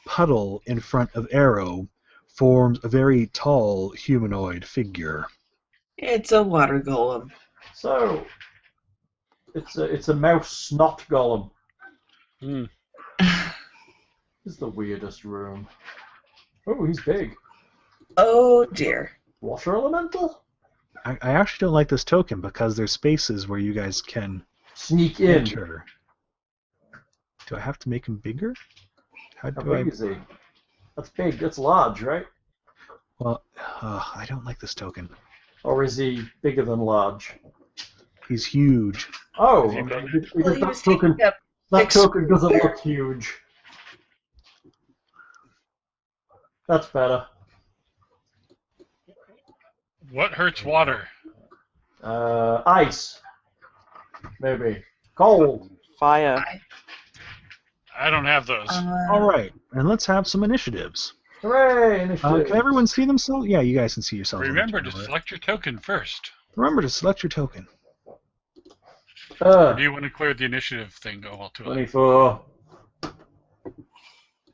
puddle in front of Arrow, forms a very tall humanoid figure. It's a water golem. So, it's a mouse snot golem. mm, This is the weirdest room. Oh, he's big. Oh dear. Water elemental? I actually don't like this token because there's spaces where you guys can Sneak in. enter. Do I have to make him bigger? How How do I? big is he? That's big. That's large, right? Well, I don't like this token. Or is he bigger than large? He's huge. Oh, If you okay. make- Well, he that was token, taking up that six token doesn't there. look huge. That's better. what hurts water? Ice. Maybe. Cold. Fire. I don't have those. All right, and let's have some initiatives. Hooray! Initiative. Can everyone see themselves? Yeah, you guys can see yourselves. on the Remember to camera. select your token first. Remember to select your token. Or do you want to clear the initiative thing? Oh, well, too late. 24.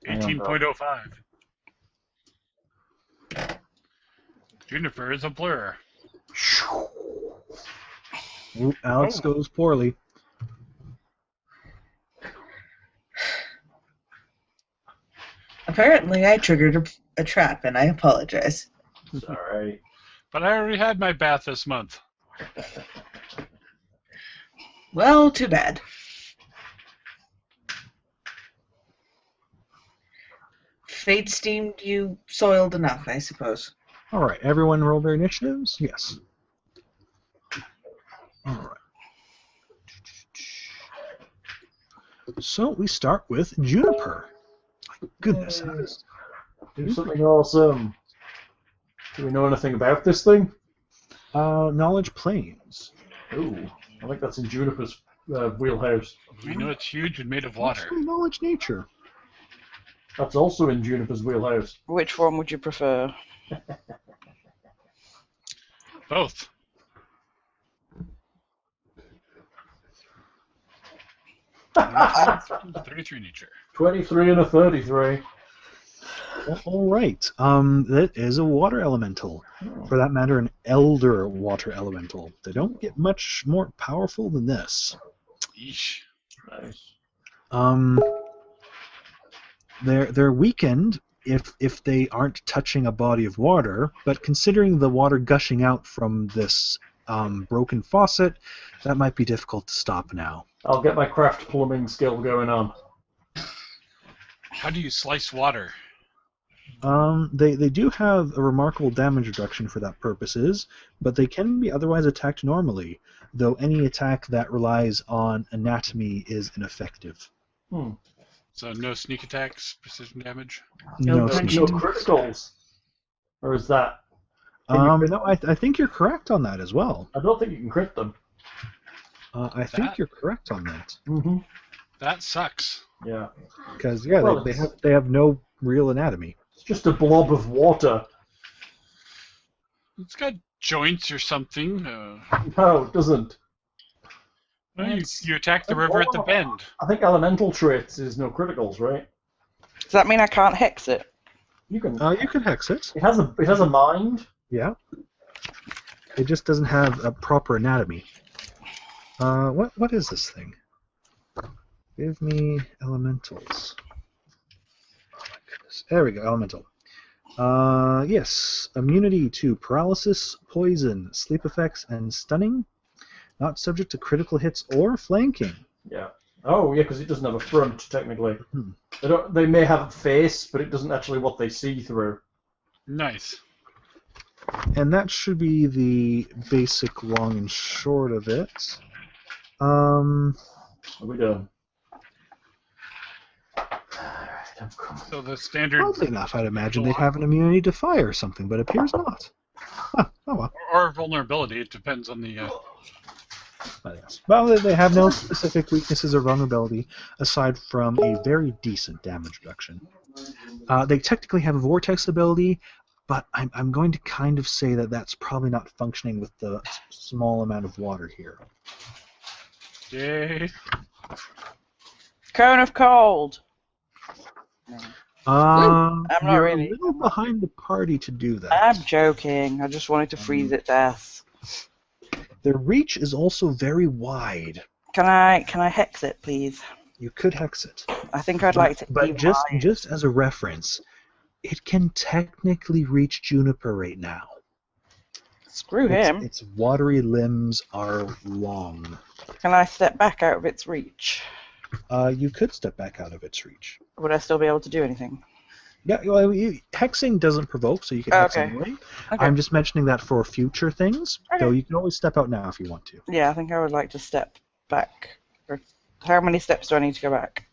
18.05. Juniper is a blur. Oop, Alex goes poorly. Apparently, I triggered a trap, and I apologize. Sorry. But I already had my bath this month. Well, too bad. Fate steamed you soiled enough, I suppose. All right, everyone roll their initiatives? Yes. All right. So we start with Juniper. My goodness. Do something awesome. Do we know anything about this thing? Knowledge Planes. Ooh, I think that's in Juniper's wheelhouse. We know it's huge and made of water. Actually, Knowledge Nature. That's also in Juniper's wheelhouse. Which one would you prefer? Both. That's 33 nature. 23 and a 33. All right. That is a water elemental. For that matter, an elder water elemental. They don't get much more powerful than this. Yeesh. Nice. They're weakened if they aren't touching a body of water, but considering the water gushing out from this broken faucet, that might be difficult to stop now. I'll get my craft plumbing skill going on. How do you slice water? They do have a remarkable damage reduction for that purposes, but they can be otherwise attacked normally, though any attack that relies on anatomy is ineffective. So no sneak attacks, precision damage? No No sneak. criticals. Or is that? No, I think you're correct on that as well. I don't think you can crit them. I think you're correct on that. Mm-hmm. That sucks. Yeah. Because Well, they have no real anatomy. It's just a blob of water. It's got joints or something. No, it doesn't. Well, you attack the river at the bend. I think elemental traits is no criticals, right? Does that mean I can't hex it? You can. You can hex it. It has a mind. Yeah. It just doesn't have a proper anatomy. What is this thing? Give me elementals. Oh my goodness. There we go, elemental. Yes. Immunity to paralysis, poison, sleep effects, and stunning. Not subject to critical hits or flanking. Yeah. Oh, yeah, because it doesn't have a front, technically. They may have a face, but it doesn't actually what they see through. Nice. And that should be the basic long and short of it. Are we done? So the standard... Oddly enough, I'd imagine they'd have an immunity to fire or something, but it appears not. Huh, oh well. Or vulnerability, it depends on the... But yes. Well, they have no specific weaknesses or vulnerability, aside from a very decent damage reduction. They technically have a vortex ability, but I'm going to kind of say that that's probably not functioning with the small amount of water here. Yay. Cone of cold. I'm not you're really. a little behind the party to do that. I'm joking. I just wanted to freeze it to death. Their reach is also very wide. Can I hex it, please? You could hex it. I think I'd like to. But just as a reference, it can technically reach Juniper right now. Screw him. Its watery limbs are long. Can I step back out of its reach? You could step back out of its reach. Would I still be able to do anything? Yeah, well, hexing doesn't provoke, so you can hex Okay. anyway. Okay. I'm just mentioning that for future things, Okay. though you can always step out now if you want to. Yeah, I think I would like to step back. Or how many steps do I need to go back?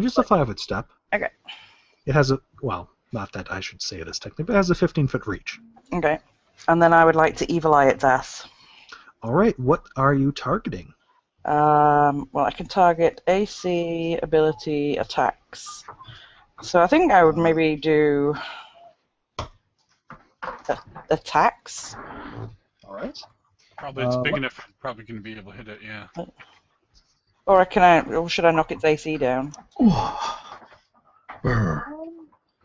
Just a 5-foot step. Okay. It has a, well, not that I should say this technically, but it has a 15-foot reach. Okay. And then I would like to evil eye its ass. All right, what are you targeting? Well, I can target AC, ability, attacks. So I think I would maybe do attacks. All right. Probably it's big enough, I'm probably going to be able to hit it, yeah. Or should I knock its AC down?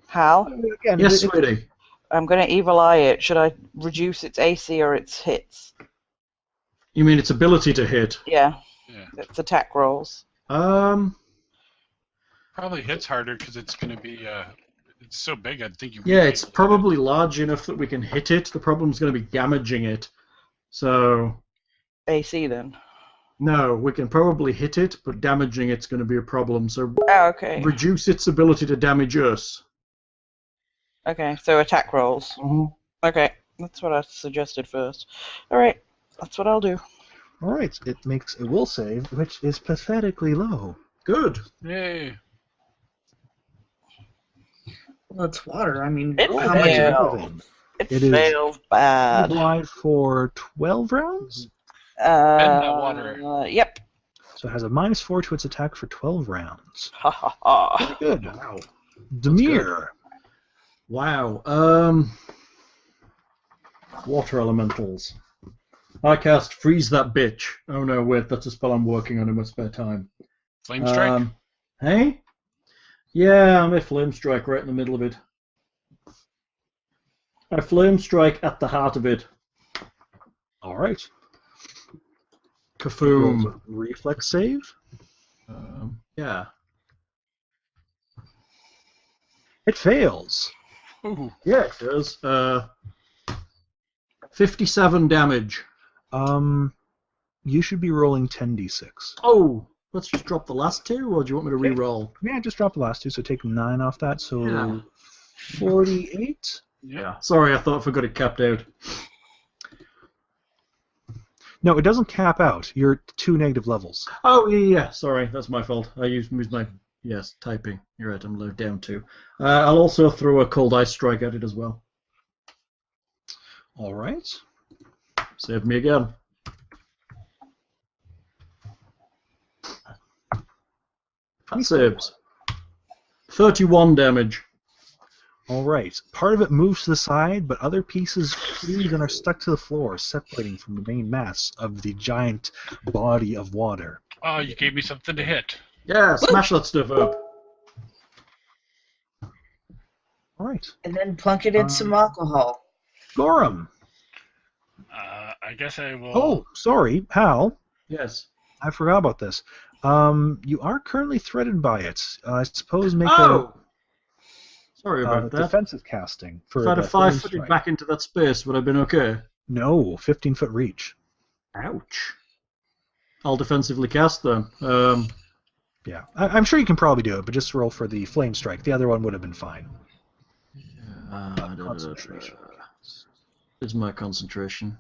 Hal? Again, Yes, sweetie. I'm going to evil eye it. Should I reduce its AC or its hits? You mean its ability to hit? Yeah. Yeah. Its attack rolls. Probably hits harder because it's going to be, it's so big, I'd think you... Yeah, it's probably large enough that we can hit it. The problem's going to be damaging it. So... AC then. No, we can probably hit it, but damaging it's going to be a problem. So Oh, okay. reduce its ability to damage us. Okay, so attack rolls. Okay, that's what I suggested first. Alright, that's what I'll do. All right, it makes a will save, which is pathetically low. Good. Yay. Well, it's water. I mean, It how much? failed. It It is fails bad. Applied for 12 rounds, Bend that water. Yep. so it has a -4 to its attack for 12 rounds. Ha ha ha. Good. Wow. Demir. Wow. Water elementals. I cast Freeze That Bitch. Oh no, wait, that's a spell I'm working on in my spare time. Flame strike? Hey? Yeah, I'm a Flame Strike right in the middle of it. I Flame Strike at the heart of it. All right. Kafoom. Reflex save. Yeah. It fails. Ooh. Yeah, it does. 57 damage. You should be rolling 10d6. Oh, let's just drop the last two, or do you want me to Okay. re-roll? Yeah, just drop the last two, so take 9 off that, so Yeah. 48. Yeah. Sorry, I thought I forgot it capped out. No, it doesn't cap out. You're 2 negative levels. Oh, yeah. Sorry, that's my fault. I used my... Yes, typing. You're right, I'm low down 2. I'll also throw a Cold Ice Strike at it as well. All right. Save me again. That saves. 31 damage. All right. Part of it moves to the side, but other pieces freeze and are stuck to the floor, separating from the main mass of the giant body of water. Oh, you gave me something to hit. Yeah, smash that stuff up. All right. And then plunk it in some alcohol. Gorham. I guess I will. Oh, sorry, Hal. Yes. I forgot about this. You are currently threatened by it. I suppose make Sorry a about that. defensive casting for If I'd the have flame 5-footed strike. back into that space, would I have been okay? No, 15-foot reach. Ouch. I'll defensively cast then. Yeah, I'm sure you can probably do it, but just roll for the flame strike. The other one would have been fine. Concentration. Is my concentration.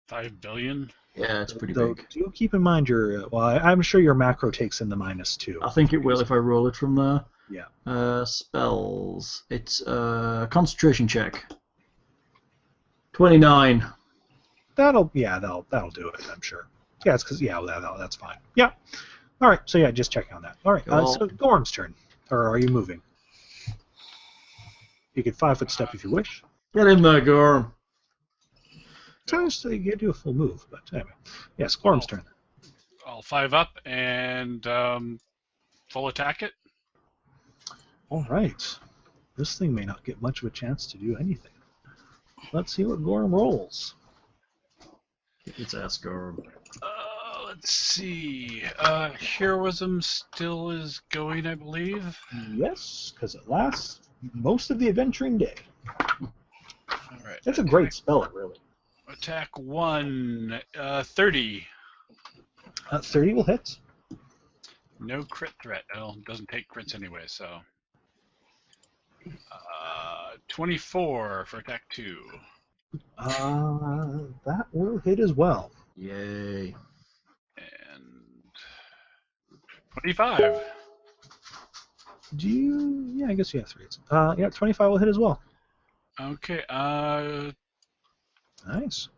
5 billion. Yeah, it's pretty Though, big. do keep in mind your... I'm sure your macro takes in the -2. I think it will if I roll it from there. Yeah. Spells. It's a concentration check. 29. That'll do it, I'm sure. Yeah, it's because that's fine. Yeah. All right. So yeah, just checking on that. All right. So Gorham's turn, or are you moving? You can 5-foot step if you wish. Get in there, Gorham. So you can do a full move, but anyway. Yes, Gorham's turn. I'll 5 up and full attack it. All right. This thing may not get much of a chance to do anything. Let's see what Gorham rolls. It's ass Gorham. Let's see. Heroism still is going, I believe. Yes, because it lasts most of the adventuring day. All right. It's a great spell, really. Attack 1, 30. 30 will hit. No crit threat. Well, it doesn't take crits anyway, so. 24 for attack 2. That will hit as well. Yay. And 25. Do you? Yeah, I guess you have 3 hits. Yeah, 25 will hit as well. Okay, Nice.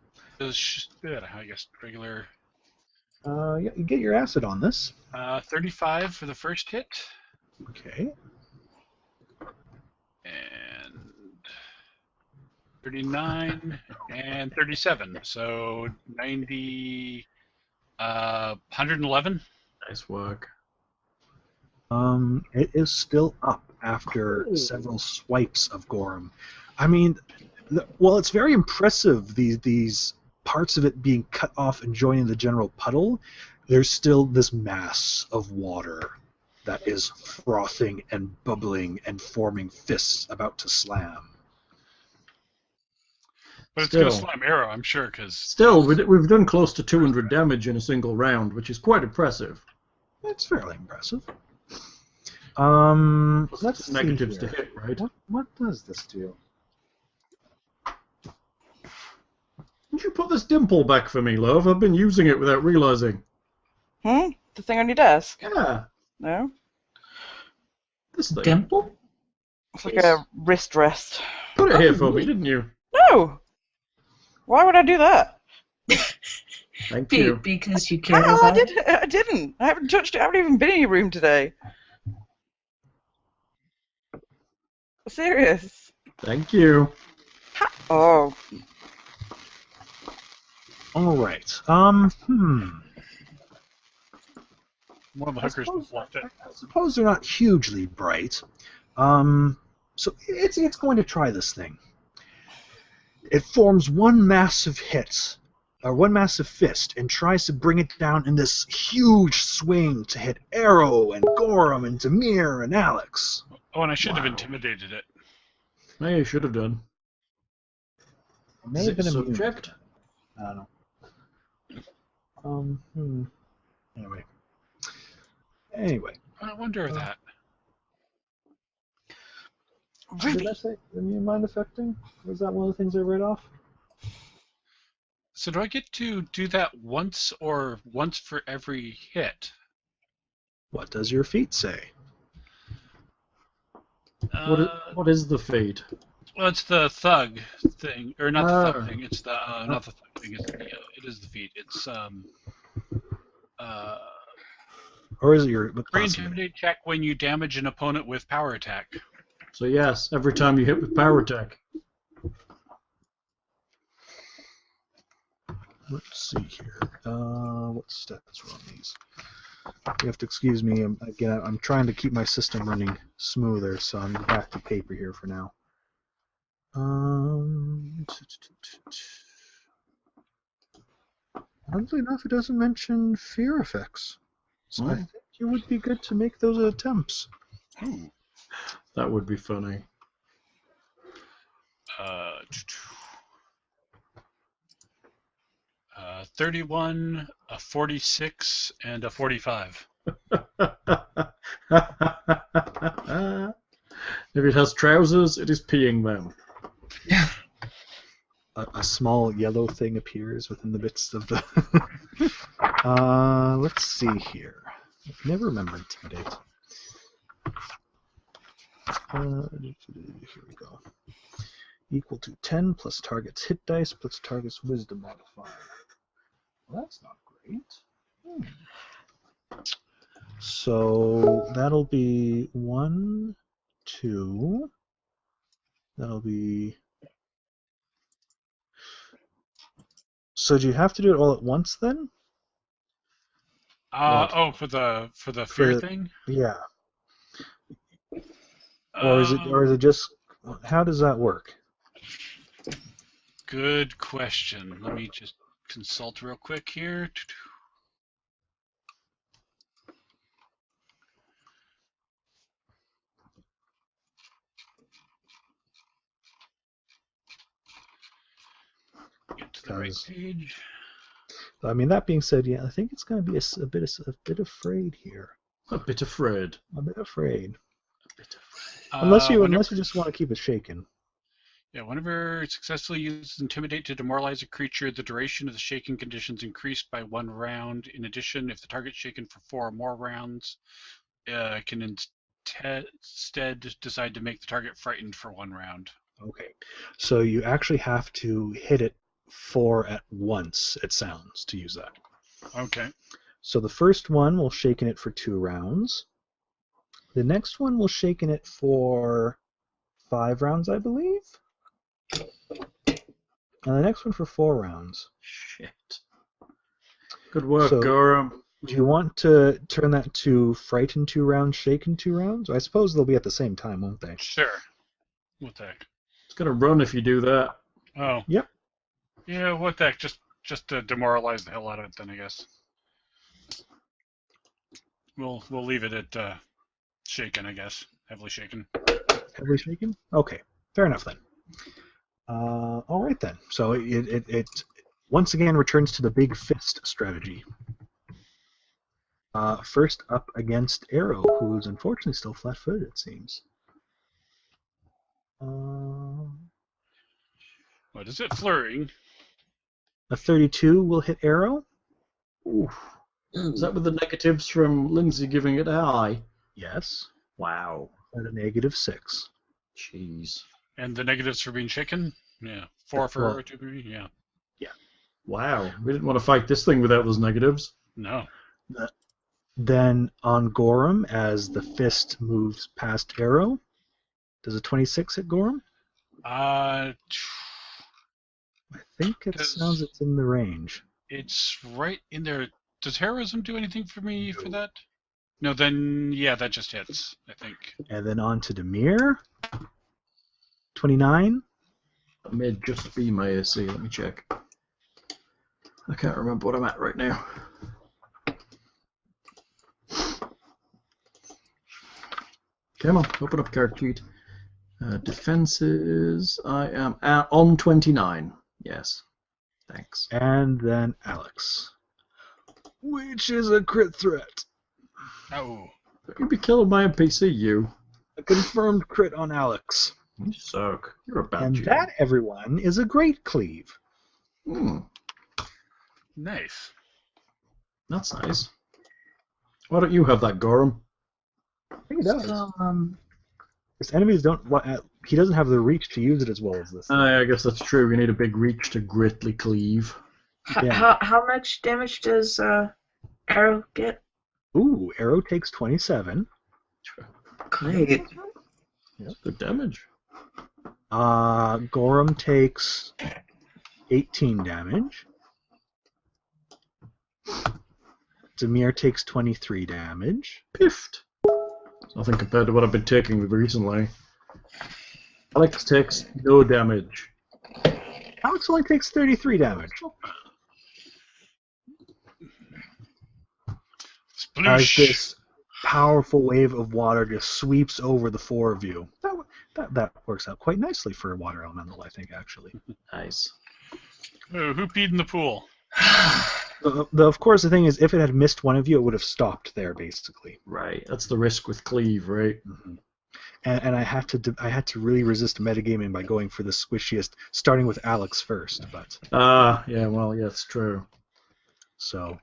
I guess regular. Yeah, you get your acid on this. 35 for the first hit. Okay. And 39 and 37. So 90, 111. Nice work. It is still up after several swipes of Gorham. I mean, well, it's very impressive, these parts of it being cut off and joining the general puddle. There's still this mass of water that is frothing and bubbling and forming fists about to slam. But it's going to slam arrow, I'm sure, because... Still, we've done close to 200 damage in a single round, which is quite impressive. It's fairly impressive. Let's see negatives here. to hit, right? What does this do? Did you put this dimple back for me, love? I've been using it without realizing. The thing on your desk? Yeah. No? This thing. Dimple? It's like a wrist rest. Put it here for me, didn't you? No! Why would I do that? Thank you. Because you care Hell, about it? I didn't. I haven't touched it. I haven't even been in your room today. Serious. Thank you. Oh. All right. One of the hookers left it. I suppose they're not hugely bright. So it's going to try this thing. It forms one massive hit, or one massive fist, and tries to bring it down in this huge swing to hit Arrow and Gorham and Demir and Alex. Oh, and I should have intimidated it. Maybe you should have done. It may Is have it been immune. subject? I don't know. Anyway. I wonder that. Did I say immune mind affecting? Was that one of the things I read off? So do I get to do that once or once for every hit? What does your feat say? What is the feat? Well, it's the thug thing, or not the thug Ah. thing. It's the not the thug thing. It's the, it is the feat. It's Or is it your free intimidate check when you damage an opponent with power attack. So yes, every time you hit with power attack. Let's see here. What stats are on these? You have to excuse me. Again, I'm trying to keep my system running smoother, so I'm back to paper here for now. Oddly enough, it doesn't mention fear effects. So I think it would be good to make those attempts. Ooh. That would be funny. 31, a 46, and a 45. If it has trousers, it is peeing them. A small yellow thing appears within the midst of the... let's see here. I've never remembered Intimidate. Here we go. Equal to 10 plus target's hit dice plus target's wisdom modifier. Well, that's not great. So that'll be 1, 2. That'll be... So do you have to do it all at once then? For the fear thing? Yeah. Or is it just... How does that work? Good question. Let me just consult real quick here. Get to the right page. I mean, that being said, yeah, I think it's going to be a bit afraid here. A bit afraid. A bit afraid. A bit afraid. Unless you just want to keep it shaken. Yeah, whenever it successfully uses Intimidate to demoralize a creature, the duration of the shaking condition is increased by 1 round. In addition, if the target's shaken for 4 or more rounds, can instead decide to make the target frightened for 1 round. Okay, so you actually have to hit it 4 at once, it sounds, to use that. Okay. So the first one will shaken it for 2 rounds. The next one will shaken it for 5 rounds, I believe. And the next one for 4 rounds. Shit. Good work, So- Gorham. Do you want to turn that to frighten 2 rounds, shaken 2 rounds? I suppose they'll be at the same time, won't they? Sure. What the heck? It's gonna run if you do that. Oh. Yep. Yeah, what the heck? Just to demoralize the hell out of it then, I guess. We'll leave it at shaken, I guess. Heavily shaken. Heavily shaken? Okay, fair enough then. All right then. So it once again returns to the big fist strategy. First up against Arrow, who's unfortunately still flat-footed, it seems. What is it? Flurrying. A 32 will hit Arrow. Oof. Is that with the negatives from Lindsay giving it a high? Yes. Wow. At a -6. Jeez. And the negatives for being shaken? Yeah. 4 for Well- 2, yeah. Wow. We didn't want to fight this thing without those negatives. No. Then on Gorham, as the fist moves past Arrow, does a 26 hit Gorham? I think it sounds it's in the range. It's right in there. Does heroism do anything for me for that? No, then, yeah, that just hits, I think. And then on to Demir. 29. That may just be my AC. Let me check. I can't remember what I'm at right now. Come on, open up card sheet. Defenses. I am on 29. Yes. Thanks. And then Alex. which is a crit threat. Oh. You'd be killing my NPC, you. A confirmed crit on Alex. You suck. You're a bad And GM. that, everyone, is a great cleave. Nice. That's nice. Why don't you have that, Gorham? I think it does. So, His enemies don't. He doesn't have the reach to use it as well as this. I guess that's true. You need a big reach to greatly cleave. Yeah. how much damage does Arrow get? Ooh, Arrow takes 27. Great. Good damage. Gorham takes 18 damage. Demir takes 23 damage. Piffed. Nothing compared to what I've been taking recently. Alex takes no damage. Alex only takes 33 damage. As Sploosh. this powerful wave of water just sweeps over the four of you. That works out quite nicely for a water elemental, I think, actually. Nice. Oh, who peed in the pool? Of course, the thing is, if it had missed one of you, it would have stopped there, basically. Right, that's the risk with cleave, right? Mm-hmm. And I had to really resist metagaming by going for the squishiest, starting with Alex first. But yeah, well, yeah, it's true.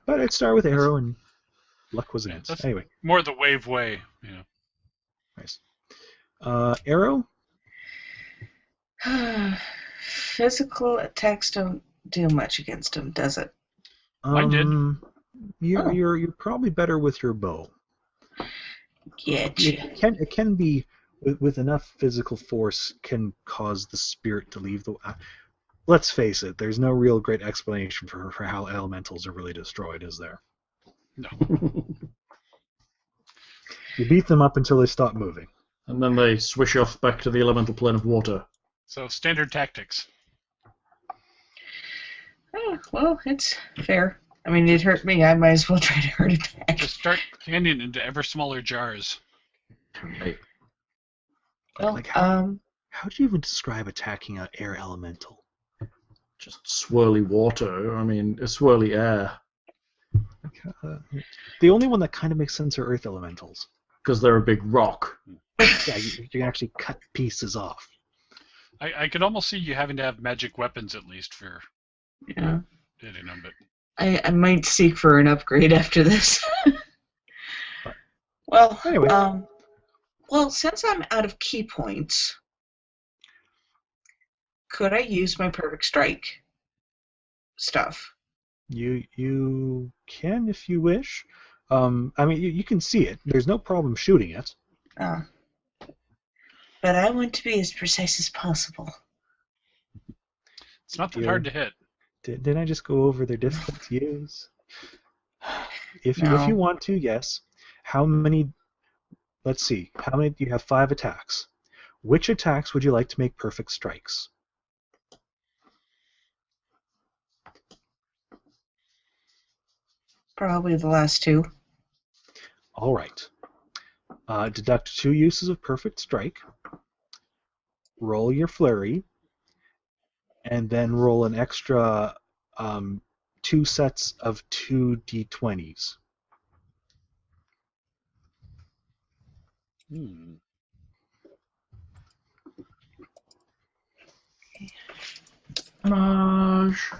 but I'd start with Arrow, and luck was against. That's Anyway, more the wave way. Yeah. nice. Arrow. Physical attacks don't do much against him, does it? Mine did. You're probably better with your bow. Getcha. It can be with enough physical force can cause the spirit to leave the. Let's face it. There's no real great explanation for how elementals are really destroyed, is there? No. You beat them up until they stop moving. And then they swish off back to the elemental plane of water. So standard tactics. Oh, well, it's fair. I mean, it hurt me. I might as well try to hurt it back. Just start handing it into ever smaller jars. Right. Well, How do you even describe attacking an air elemental? Just swirly water. I mean, swirly air. The only one that kind of makes sense are earth elementals. Because they're a big rock. Yeah, you can actually cut pieces off. I could almost see you having to have magic weapons at least for yeah. hitting them, but I might seek for an upgrade after this. Well, Anyway. Well, since I'm out of key points, could I use my perfect strike stuff? You can if you wish. I mean, you can see it. There's no problem shooting it. But I want to be as precise as possible. it's not that hard to hit. Didn't I just go over their difficult to use? If No. you want to, yes. How many? Let's see. How many? You have 5 attacks. Which attacks would you like to make perfect strikes? Probably the last 2. All right. Deduct 2 uses of perfect strike. Roll your flurry, and then roll an extra 2 sets of 2 d20s. Marsh.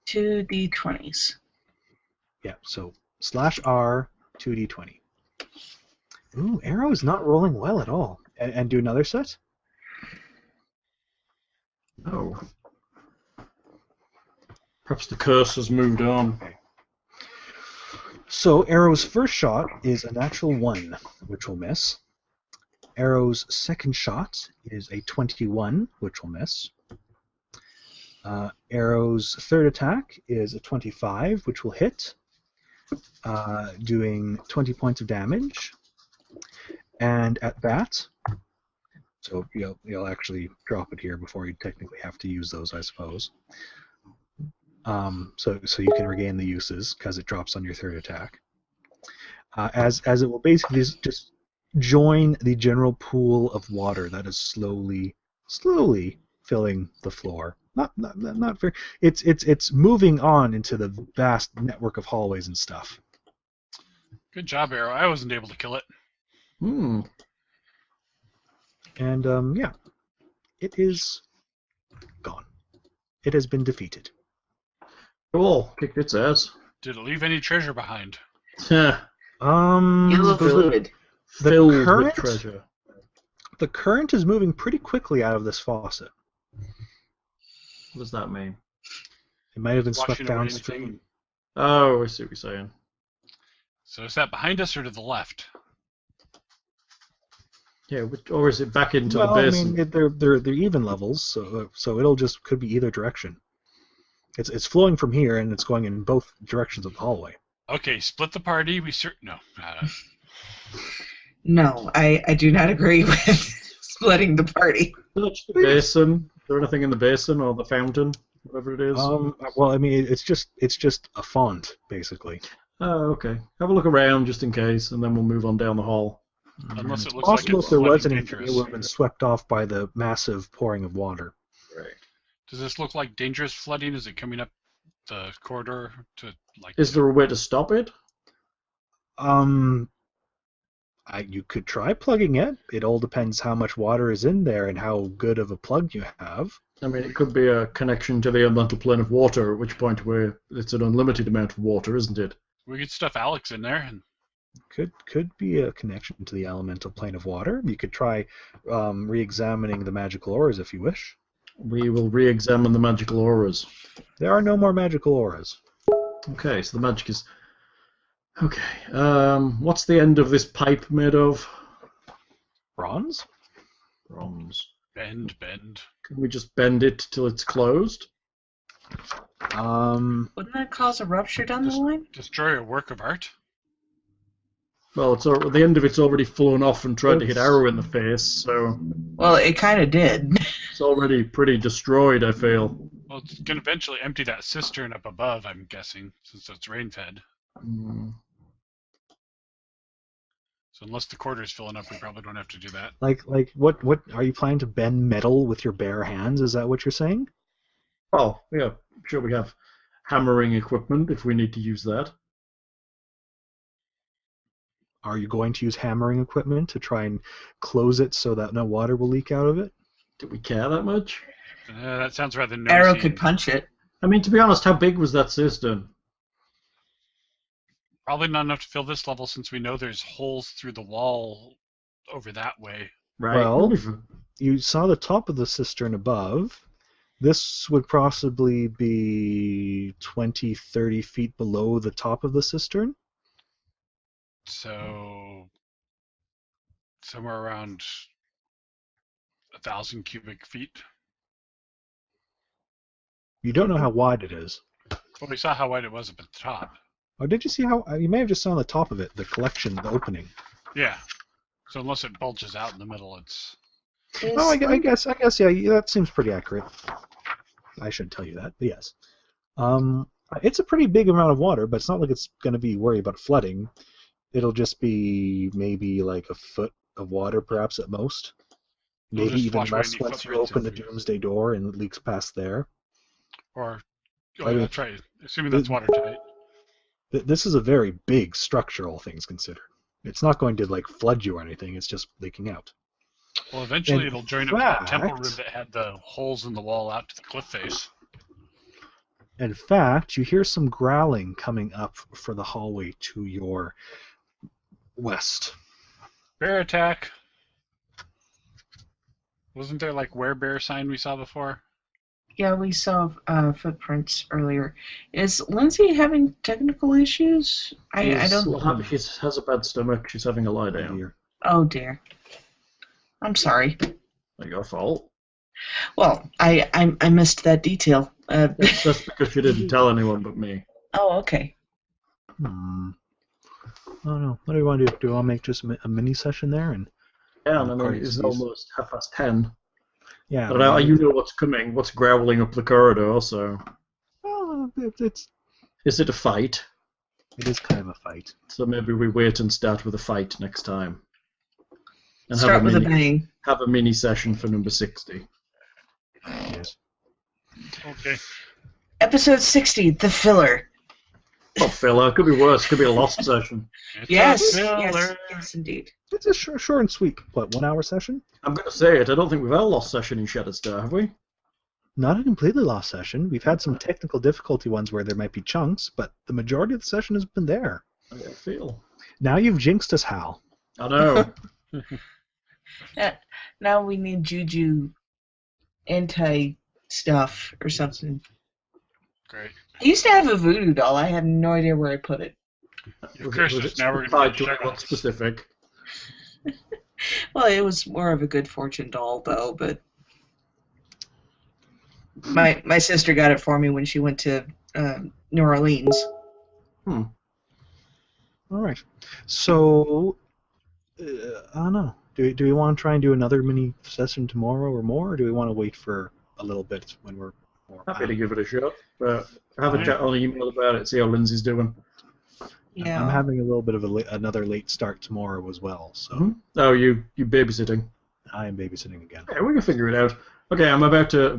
Two d20s. Yeah, so /R 2d20. Ooh, Arrow is not rolling well at all. And do another set? Oh. Perhaps the curse has moved on. So Arrow's first shot is a natural 1, which will miss. Arrow's second shot is a 21, which will miss. Arrow's third attack is a 25, which will hit, doing 20 points of damage. And at that, so you'll actually drop it here before you technically have to use those, I suppose. So you can regain the uses because it drops on your third attack. As it will basically just join the general pool of water that is slowly filling the floor. Not very. It's moving on into the vast network of hallways and stuff. Good job, Arrow. I wasn't able to kill it. Hmm. And yeah, it is gone. It has been defeated. Cool. Kicked its ass. Did it leave any treasure behind? Yeah. Yellow fluid. Filled with current? treasure. The current is moving pretty quickly out of this faucet. What does that mean? It might have been Washing swept away downstream. anything. Oh, I see what you're saying. So is that behind us or to the left? Yeah, or is it back into Well, the I basin? mean, they're even levels, so it'll just could be either direction. It's flowing from here and it's going in both directions of the hallway. Okay, split the party. No. No, I do not agree with splitting the party. Search the basin. Is there anything in the basin or the fountain, whatever it is? Well, I mean, it's just a font basically. Oh, okay. Have a look around just in case, and then we'll move on down the hall. Unless it It's looks like possible it's if there was flooding anything, it dangerous. would have been swept off by the massive pouring of water. Right. Does this look like dangerous flooding? Is it coming up the corridor to like? Is there a way to stop it? You could try plugging it. It all depends how much water is in there and how good of a plug you have. I mean, it could be a connection to the elemental plane of water, at which point it's an unlimited amount of water, isn't it? We could stuff Alex in there, and Could be a connection to the elemental plane of water. You could try re-examining the magical auras if you wish. We will re-examine the magical auras. There are no more magical auras. Okay, so the magic is... Okay, what's the end of this pipe made of? Bronze? Bronze. bend. Can we just bend it till it's closed? Wouldn't that cause a rupture down the line? Destroy a work of art? Well, the end of it's already flown off and tried to hit Arrow in the face, so Well, it kind of did. it's already pretty destroyed, I feel. Well, it's going to eventually empty that cistern up above, I'm guessing, since it's rain-fed. So unless the corridor's filling up, we probably don't have to do that. Like what are you planning to bend metal with your bare hands? Is that what you're saying? Oh, yeah, I'm sure we have hammering equipment if we need to use that. Are you going to use hammering equipment to try and close it so that no water will leak out of it? Do we care that much? That sounds rather nosy. Arrow could punch it. I mean, to be honest, how big was that cistern? Probably not enough to fill this level, since we know there's holes through the wall over that way. Right. Well, you saw the top of the cistern above. This would possibly be 20, 30 feet below the top of the cistern. So somewhere around 1,000 cubic feet. You don't know how wide it is. Well, we saw how wide it was up at the top. Oh, did you see how? You may have just saw the top of it, the collection, the opening. Yeah. So unless it bulges out in the middle, it's... Oh, I guess, yeah, that seems pretty accurate. I shouldn't tell you that, but yes. It's a pretty big amount of water, but it's not like it's going to be worried about flooding. It'll just be maybe like a foot of water, perhaps at most. Maybe just even wash away less any once you footprints open the if we- doomsday door and it leaks past there. Or... I Oh, mean- yeah, that's right. Assuming that's watertight. This is a very big structure, all things considered. It's not going to like flood you or anything. It's just leaking out. Well, eventually In it'll join up to that temple fact- room that had the holes in the wall out to the cliff face. In fact, you hear some growling coming up for the hallway to your west. Bear attack! Wasn't there like werebear sign we saw before? Yeah, we saw footprints earlier. Is Lindsay having technical issues? I don't. She has a bad stomach. She's having a lie down. Here. Oh dear. I'm sorry. Not your fault. Well, I missed that detail. That's because she didn't tell anyone but me. Oh, okay. I don't know. What do you want to do? Do I make just a mini session there? And Yeah, and I mean, Parties it's use- almost 10:30. yeah, But you know what's coming, what's growling up the corridor, so... well, it Is it a fight? is kind of a fight. So maybe we wait and start with a fight next time. And Start with a bang. have a mini session for number 60. Okay. Episode 60, the filler. Not filler. Could be worse. Could be a lost session. It's Yes, a filler. yes, indeed. It's a short and sweet, 1 hour session? I'm going to say it. I don't think we've had a lost session in Shattered Star, have we? Not a completely lost session. We've had some technical difficulty ones where there might be chunks, but the majority of the session has been there. I feel. Now you've jinxed us, Hal. I know. Now we need Juju anti-stuff or something. Great. I used to have a voodoo doll. I have no idea where I put it. Of course, now we're tied going to what specific. Well, it was more of a good fortune doll, though, but my sister got it for me when she went to New Orleans. All right. So, I don't know. Do we want to try and do another mini session tomorrow or more, or do we want to wait for a little bit when we're more... Happy to give it a shot. But have a chat on email about it, see how Lindsay's doing. Yeah. I'm having a little bit of another late start tomorrow as well, so Oh, you babysitting. I am babysitting again. Yeah, we can figure it out. Okay, I'm about to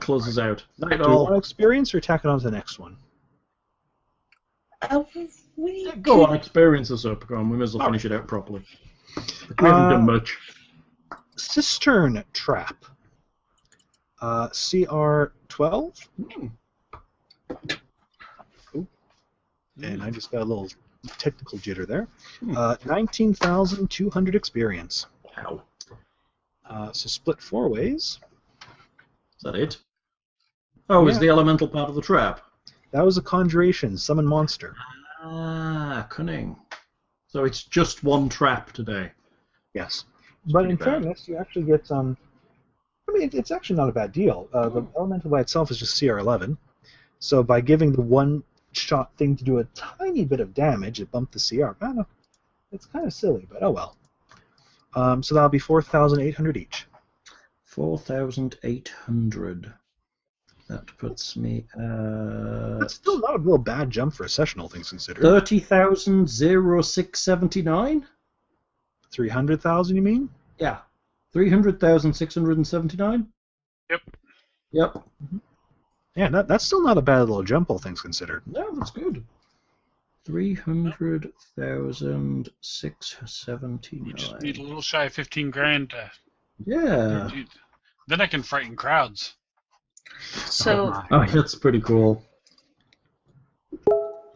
close this out. Night Do we all. want to experience or tack it on to the next one? Go on, experience us up. Go on, we may as well finish it out properly. We haven't done much. Cistern Trap. CR 12. And I just got a little technical jitter there. 19,200 experience. Wow. So split 4 ways. Is that it? Oh, Yeah. is the elemental part of the trap? That was a conjuration, summon monster. Ah, cunning. So it's just one trap today. Yes. But in pretty bad. fairness, you actually get I mean, it's actually not a bad deal. The elemental by itself is just CR11. So by giving the one-shot thing to do a tiny bit of damage, it bumped the CR. I don't know. It's kind of silly, but oh well. So that'll be 4,800 each. 4,800. That puts me at That's still not a real bad jump for a session, all things considered. 30,0679? 300,000, you mean? Yeah. 300,679? Yep. Yep. Yeah, that's still not a bad little jump, all things considered. No, that's good. 300,679. We just need a little shy of 15 grand. Yeah. Then I can frighten crowds. So Oh, that's pretty cool.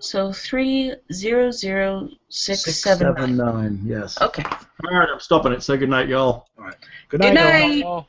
300679. 679, yes. Okay. Alright, I'm stopping it. Say goodnight, y'all. Good Good night. all. night. Oh.